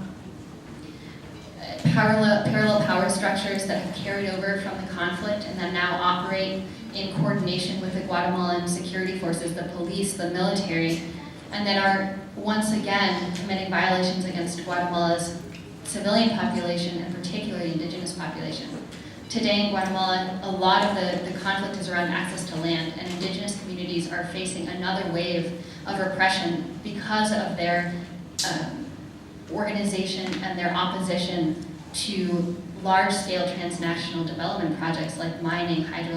parallel power structures that have carried over from the conflict and that now operate in coordination with the Guatemalan security forces, the police, the military, and that are once again committing violations against Guatemala's civilian population and particularly indigenous population. Today in Guatemala, a lot of the conflict is around access to land, and indigenous communities are facing another wave of repression because of their organization and their opposition to large-scale transnational development projects like mining, hydroelectric